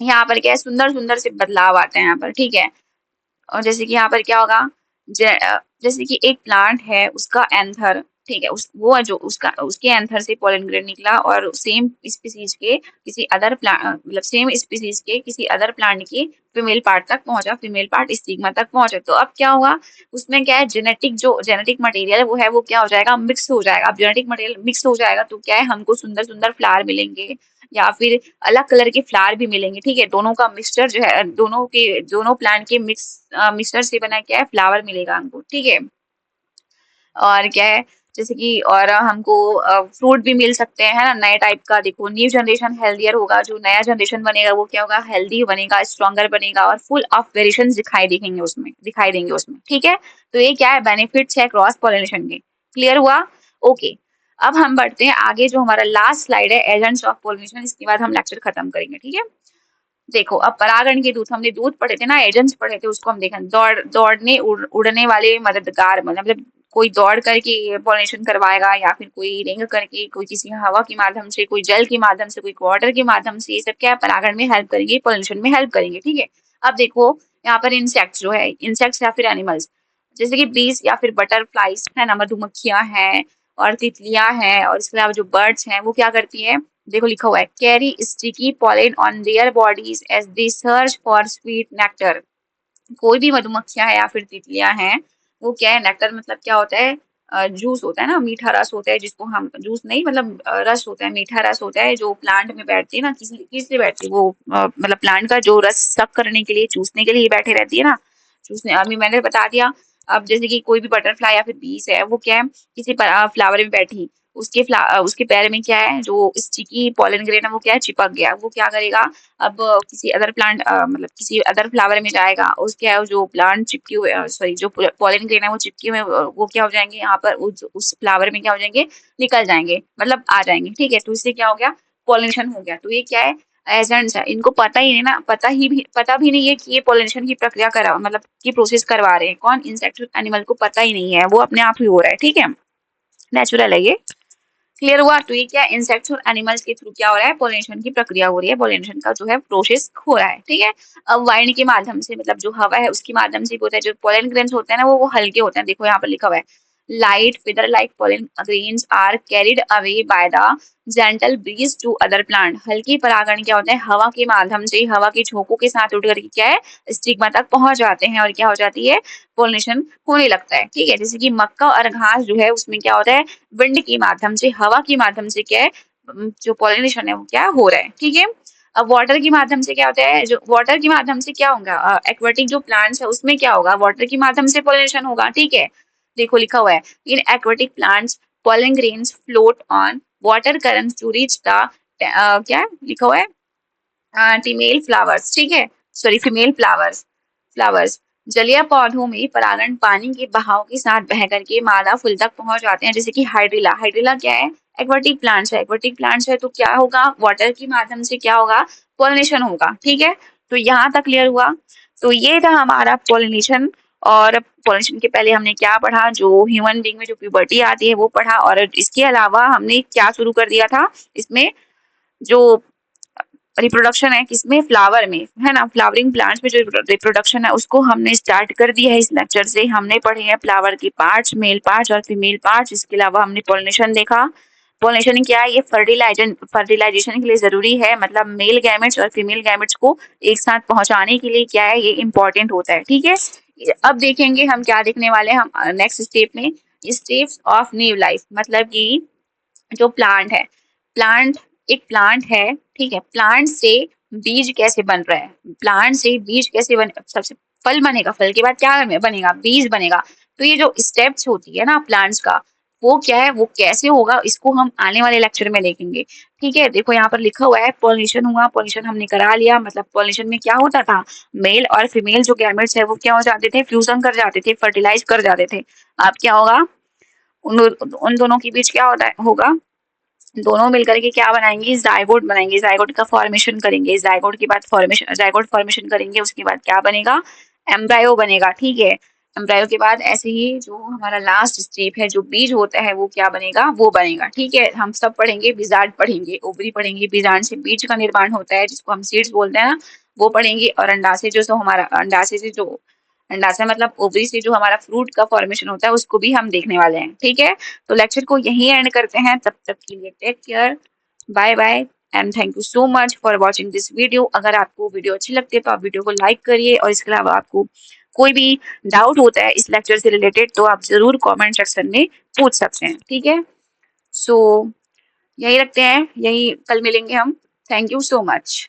यहाँ पर क्या है, सुंदर सुंदर से बदलाव आते हैं यहाँ पर। ठीक है, और जैसे कि यहाँ पर क्या होगा, जैसे कि एक प्लांट है उसका एंथर, ठीक है, उस वो जो उसका उसके एंथर से पोलन ग्रेन निकला और सेम स्पीसीज के किसी अदर प्लांट मतलब सेम स्पीसीज के किसी अदर प्लांट की फीमेल पार्ट तक पहुंचा, फीमेल पार्ट स्टिग्मा तक पहुंचे। तो अब क्या होगा, उसमें क्या है, जेनेटिक जो जेनेटिक मटेरियल वो है वो क्या हो जाएगा, मिक्स हो जाएगा। अब जेनेटिक मटेरियल मिक्स हो जाएगा तो क्या है, हमको सुंदर सुंदर फ्लावर मिलेंगे या फिर अलग कलर के फ्लावर भी मिलेंगे। ठीक है, दोनों का मिक्सचर जो है, दोनों प्लांट के मिक्सचर से बना क्या है, फ्लावर मिलेगा हमको। ठीक है, और क्या है, जैसे कि और हमको फ्रूट भी मिल सकते हैं, है ना, नए टाइप का। देखो न्यू जनरेशन हेल्दियर होगा, जो नया जनरेशन बनेगा वो क्या होगा, हेल्दी बनेगा, स्ट्रॉन्गर बनेगा और फुल ऑफ वेरिएशन दिखाई देंगे उसमें। ठीक है, तो ये क्या है, बेनिफिट्स है क्रॉस पॉलिनेशन के। क्लियर हुआ? ओके। अब हम बढ़ते हैं आगे, जो हमारा लास्ट स्लाइड है एजेंट्स ऑफ पॉलिनेशन, इसके बाद हम लेक्चर खत्म करेंगे। ठीक है, देखो अब परागण के दूत, हमने दूत पढ़े थे ना, एजेंट्स पढ़े थे, उसको हम देखें। दौड़ने उड़ने वाले मददगार, मतलब कोई दौड़ करके पॉलिनेशन करवाएगा, या फिर कोई रेंग करके, कोई किसी हवा के माध्यम से, कोई जल के माध्यम से, कोई वाटर के माध्यम से, ये सब क्या है, परागण में हेल्प करेंगे, पॉलिनेशन में हेल्प करेंगे। ठीक है, अब देखो यहाँ पर इंसेक्ट्स जो है, इंसेक्ट्स या फिर एनिमल्स, जैसे कि बीज या फिर बटरफ्लाइज है ना, मधुमक्खियां हैं और तितलियां हैं, और इसके अलावा जो बर्ड्स हैं वो क्या करती है, देखो लिखा हुआ है carry sticky pollen on their bodies as they search for sweet nectar. कोई भी मधुमक्खियां हैं या फिर तितलियां हैं, वो क्या है, नेक्टर मतलब क्या होता है, जूस होता है ना, मीठा रस होता है, जिसको हम जूस नहीं मतलब रस होता है, मीठा रस होता है, जो प्लांट में बैठती है ना, किस किस लिए बैठती है वो, मतलब प्लांट का जो रस सक करने के लिए, चूसने के लिए बैठे रहती है ना, चूसने। अभी मैंने बता दिया। अब जैसे कि कोई भी बटरफ्लाई या फिर बीस है, वो क्या है, किसी फ्लावर में बैठी, उसके पैर में क्या है, जो स्टिकी पॉलन ग्रेन है वो क्या है, चिपक गया। वो क्या करेगा, अब किसी अदर प्लांट मतलब किसी अदर फ्लावर में जाएगा, उसके जो प्लांट चिपके हुए, सॉरी जो पॉलन ग्रेन है वो चिपके हुए, वो क्या हो जाएंगे यहाँ पर, उस फ्लावर में क्या हो जाएंगे, निकल जाएंगे, मतलब आ जाएंगे। ठीक है, तो इससे क्या हो गया, पॉलिनेशन हो गया। तो ये क्या है, एजेंट्स है, इनको पता ही नहीं ना, पता भी नहीं है कि ये पॉलिनेशन की प्रक्रिया करा, मतलब की प्रोसेस करवा रहे हैं कौन, इंसेक्ट एनिमल को पता ही नहीं है, वो अपने आप ही हो रहा है। ठीक है, नेचुरल है ये। क्लियर हुआ? तो ये क्या, इंसेक्ट्स और एनिमल्स के थ्रू क्या हो रहा है, पोलिनेशन की प्रक्रिया हो रही है, पोलिनेशन का जो है प्रोसेस हो रहा है। ठीक है, अब वाइंड के माध्यम से, मतलब जो हवा है उसके माध्यम से होता है, जो पोलन ग्रेन्स होते हैं ना वो हल्के होते हैं। देखो यहाँ पर लिखा हुआ है light feather like pollen grains are carried away by the gentle breeze to other plant। हल्की परागण क्या होता है, हवा के माध्यम से, हवा के झोंकों के साथ उड़ करके क्या है, स्टिग्मा तक पहुंच जाते हैं और क्या हो जाती है, पोलिनेशन होने लगता है। ठीक है, जैसे कि मक्का और घास जो है उसमें क्या होता है, विंड के माध्यम से, हवा के माध्यम से क्या है, जो पॉलिनेशन है वो क्या हो रहा है। ठीक है, अब वाटर के माध्यम से क्या होता है, जो वाटर के माध्यम से क्या होगा, एक्वेटिक जो प्लांट्स है उसमें क्या होगा, वाटर के माध्यम से पॉलिनेशन होगा। ठीक है, देखो लिखा हुआ है in aquatic plants pollen grains float on water currents to reach the क्या लिखा हुआ है, फीमेल फ्लावर्स। ठीक है, सॉरी फीमेल फ्लावर्स। जलीय पौधों में परागण पानी के बहाव के साथ बह करके मादा फूल तक पहुंच जाते हैं। जैसे कि हाइड्रिला, हाइड्रिला क्या है, एक्वाटिक प्लांट्स है, एक्वाटिक प्लांट्स है तो क्या होगा, वाटर के माध्यम से क्या होगा, पॉलिनेशन होगा। ठीक है, तो यहाँ तक क्लियर हुआ। तो ये था हमारा पॉलिनेशन। और पॉलिनेशन के पहले हमने क्या पढ़ा, जो ह्यूमन बीइंग में जो प्यूबर्टी आती है वो पढ़ा, और इसके अलावा हमने क्या शुरू कर दिया था इसमें, जो रिप्रोडक्शन है किसमें, फ्लावर में, है ना, फ्लावरिंग प्लांट्स में जो रिप्रोडक्शन है उसको हमने स्टार्ट कर दिया है। इस लेक्चर से हमने पढ़े हैं फ्लावर के पार्ट्स, मेल पार्ट्स और फीमेल पार्ट्स। इसके अलावा हमने पॉलिनेशन देखा। पॉलिनेशन क्या है, ये फर्टिलाइजेशन के लिए जरूरी है, मतलब मेल गैमेट्स और फीमेल गैमेट्स को एक साथ पहुंचाने के लिए क्या है, ये इंपॉर्टेंट होता है। ठीक है, अब देखेंगे हम क्या देखने वाले हैं हम नेक्स्ट स्टेप में, स्टेप्स ऑफ न्यू लाइफ, मतलब कि जो प्लांट है, प्लांट एक प्लांट है, ठीक है, प्लांट से बीज कैसे बन रहा है, प्लांट से बीज कैसे बन, सबसे फल बनेगा, फल के बाद क्या बनेगा, बीज बनेगा। तो ये जो स्टेप्स होती है ना प्लांट्स का, वो क्या है, वो कैसे होगा, इसको हम आने वाले लेक्चर में देखेंगे। ठीक है, देखो यहाँ पर लिखा हुआ है पॉलिनेशन हुआ, पॉलिनेशन हमने करा लिया, मतलब पॉलिनेशन में क्या होता था, मेल और फीमेल जो गैमेट्स है वो क्या हो जाते थे, फ्यूजन कर जाते थे, फर्टिलाइज कर जाते थे। अब क्या होगा, उन दोनों के बीच क्या होता है, होगा, दोनों मिलकर के क्या बनाएंगे, जायगोट बनाएंगे, जायगोट का फॉर्मेशन करेंगे, जायगोट के बाद फॉर्मेशन, जायगोट फॉर्मेशन करेंगे, उसके बाद क्या बनेगा, एम्ब्रायो बनेगा। ठीक है, एम्ब्रायो के बाद ऐसे ही जो हमारा लास्ट स्टेप है, जो बीज होता है वो क्या बनेगा, वो बनेगा। ठीक है, हम सब पढ़ेंगे, बिजार्ड पढ़ेंगे, ओवरी पढ़ेंगे, बिजार्ड से बीज का निर्माण होता है जिसको हम सीड्स बोलते हैं ना, वो पढ़ेंगे। और अंडाशय जो हमारा, अंडाशय से जो, अंडाशय मतलब ओवरी से जो हमारा फ्रूट का फॉर्मेशन होता है उसको भी हम देखने वाले हैं। ठीक है, तो लेक्चर को यहीं एंड करते हैं, तब तक के लिए take care, bye bye and thank you so much for watching this video. अगर आपको वीडियो अच्छी लगती है तो आप वीडियो को लाइक करिए, और इसके अलावा आपको कोई भी डाउट होता है इस लेक्चर से रिलेटेड तो आप जरूर कमेंट सेक्शन में पूछ सकते हैं। ठीक है, सो यही रखते हैं, यही कल मिलेंगे हम। Thank you so much.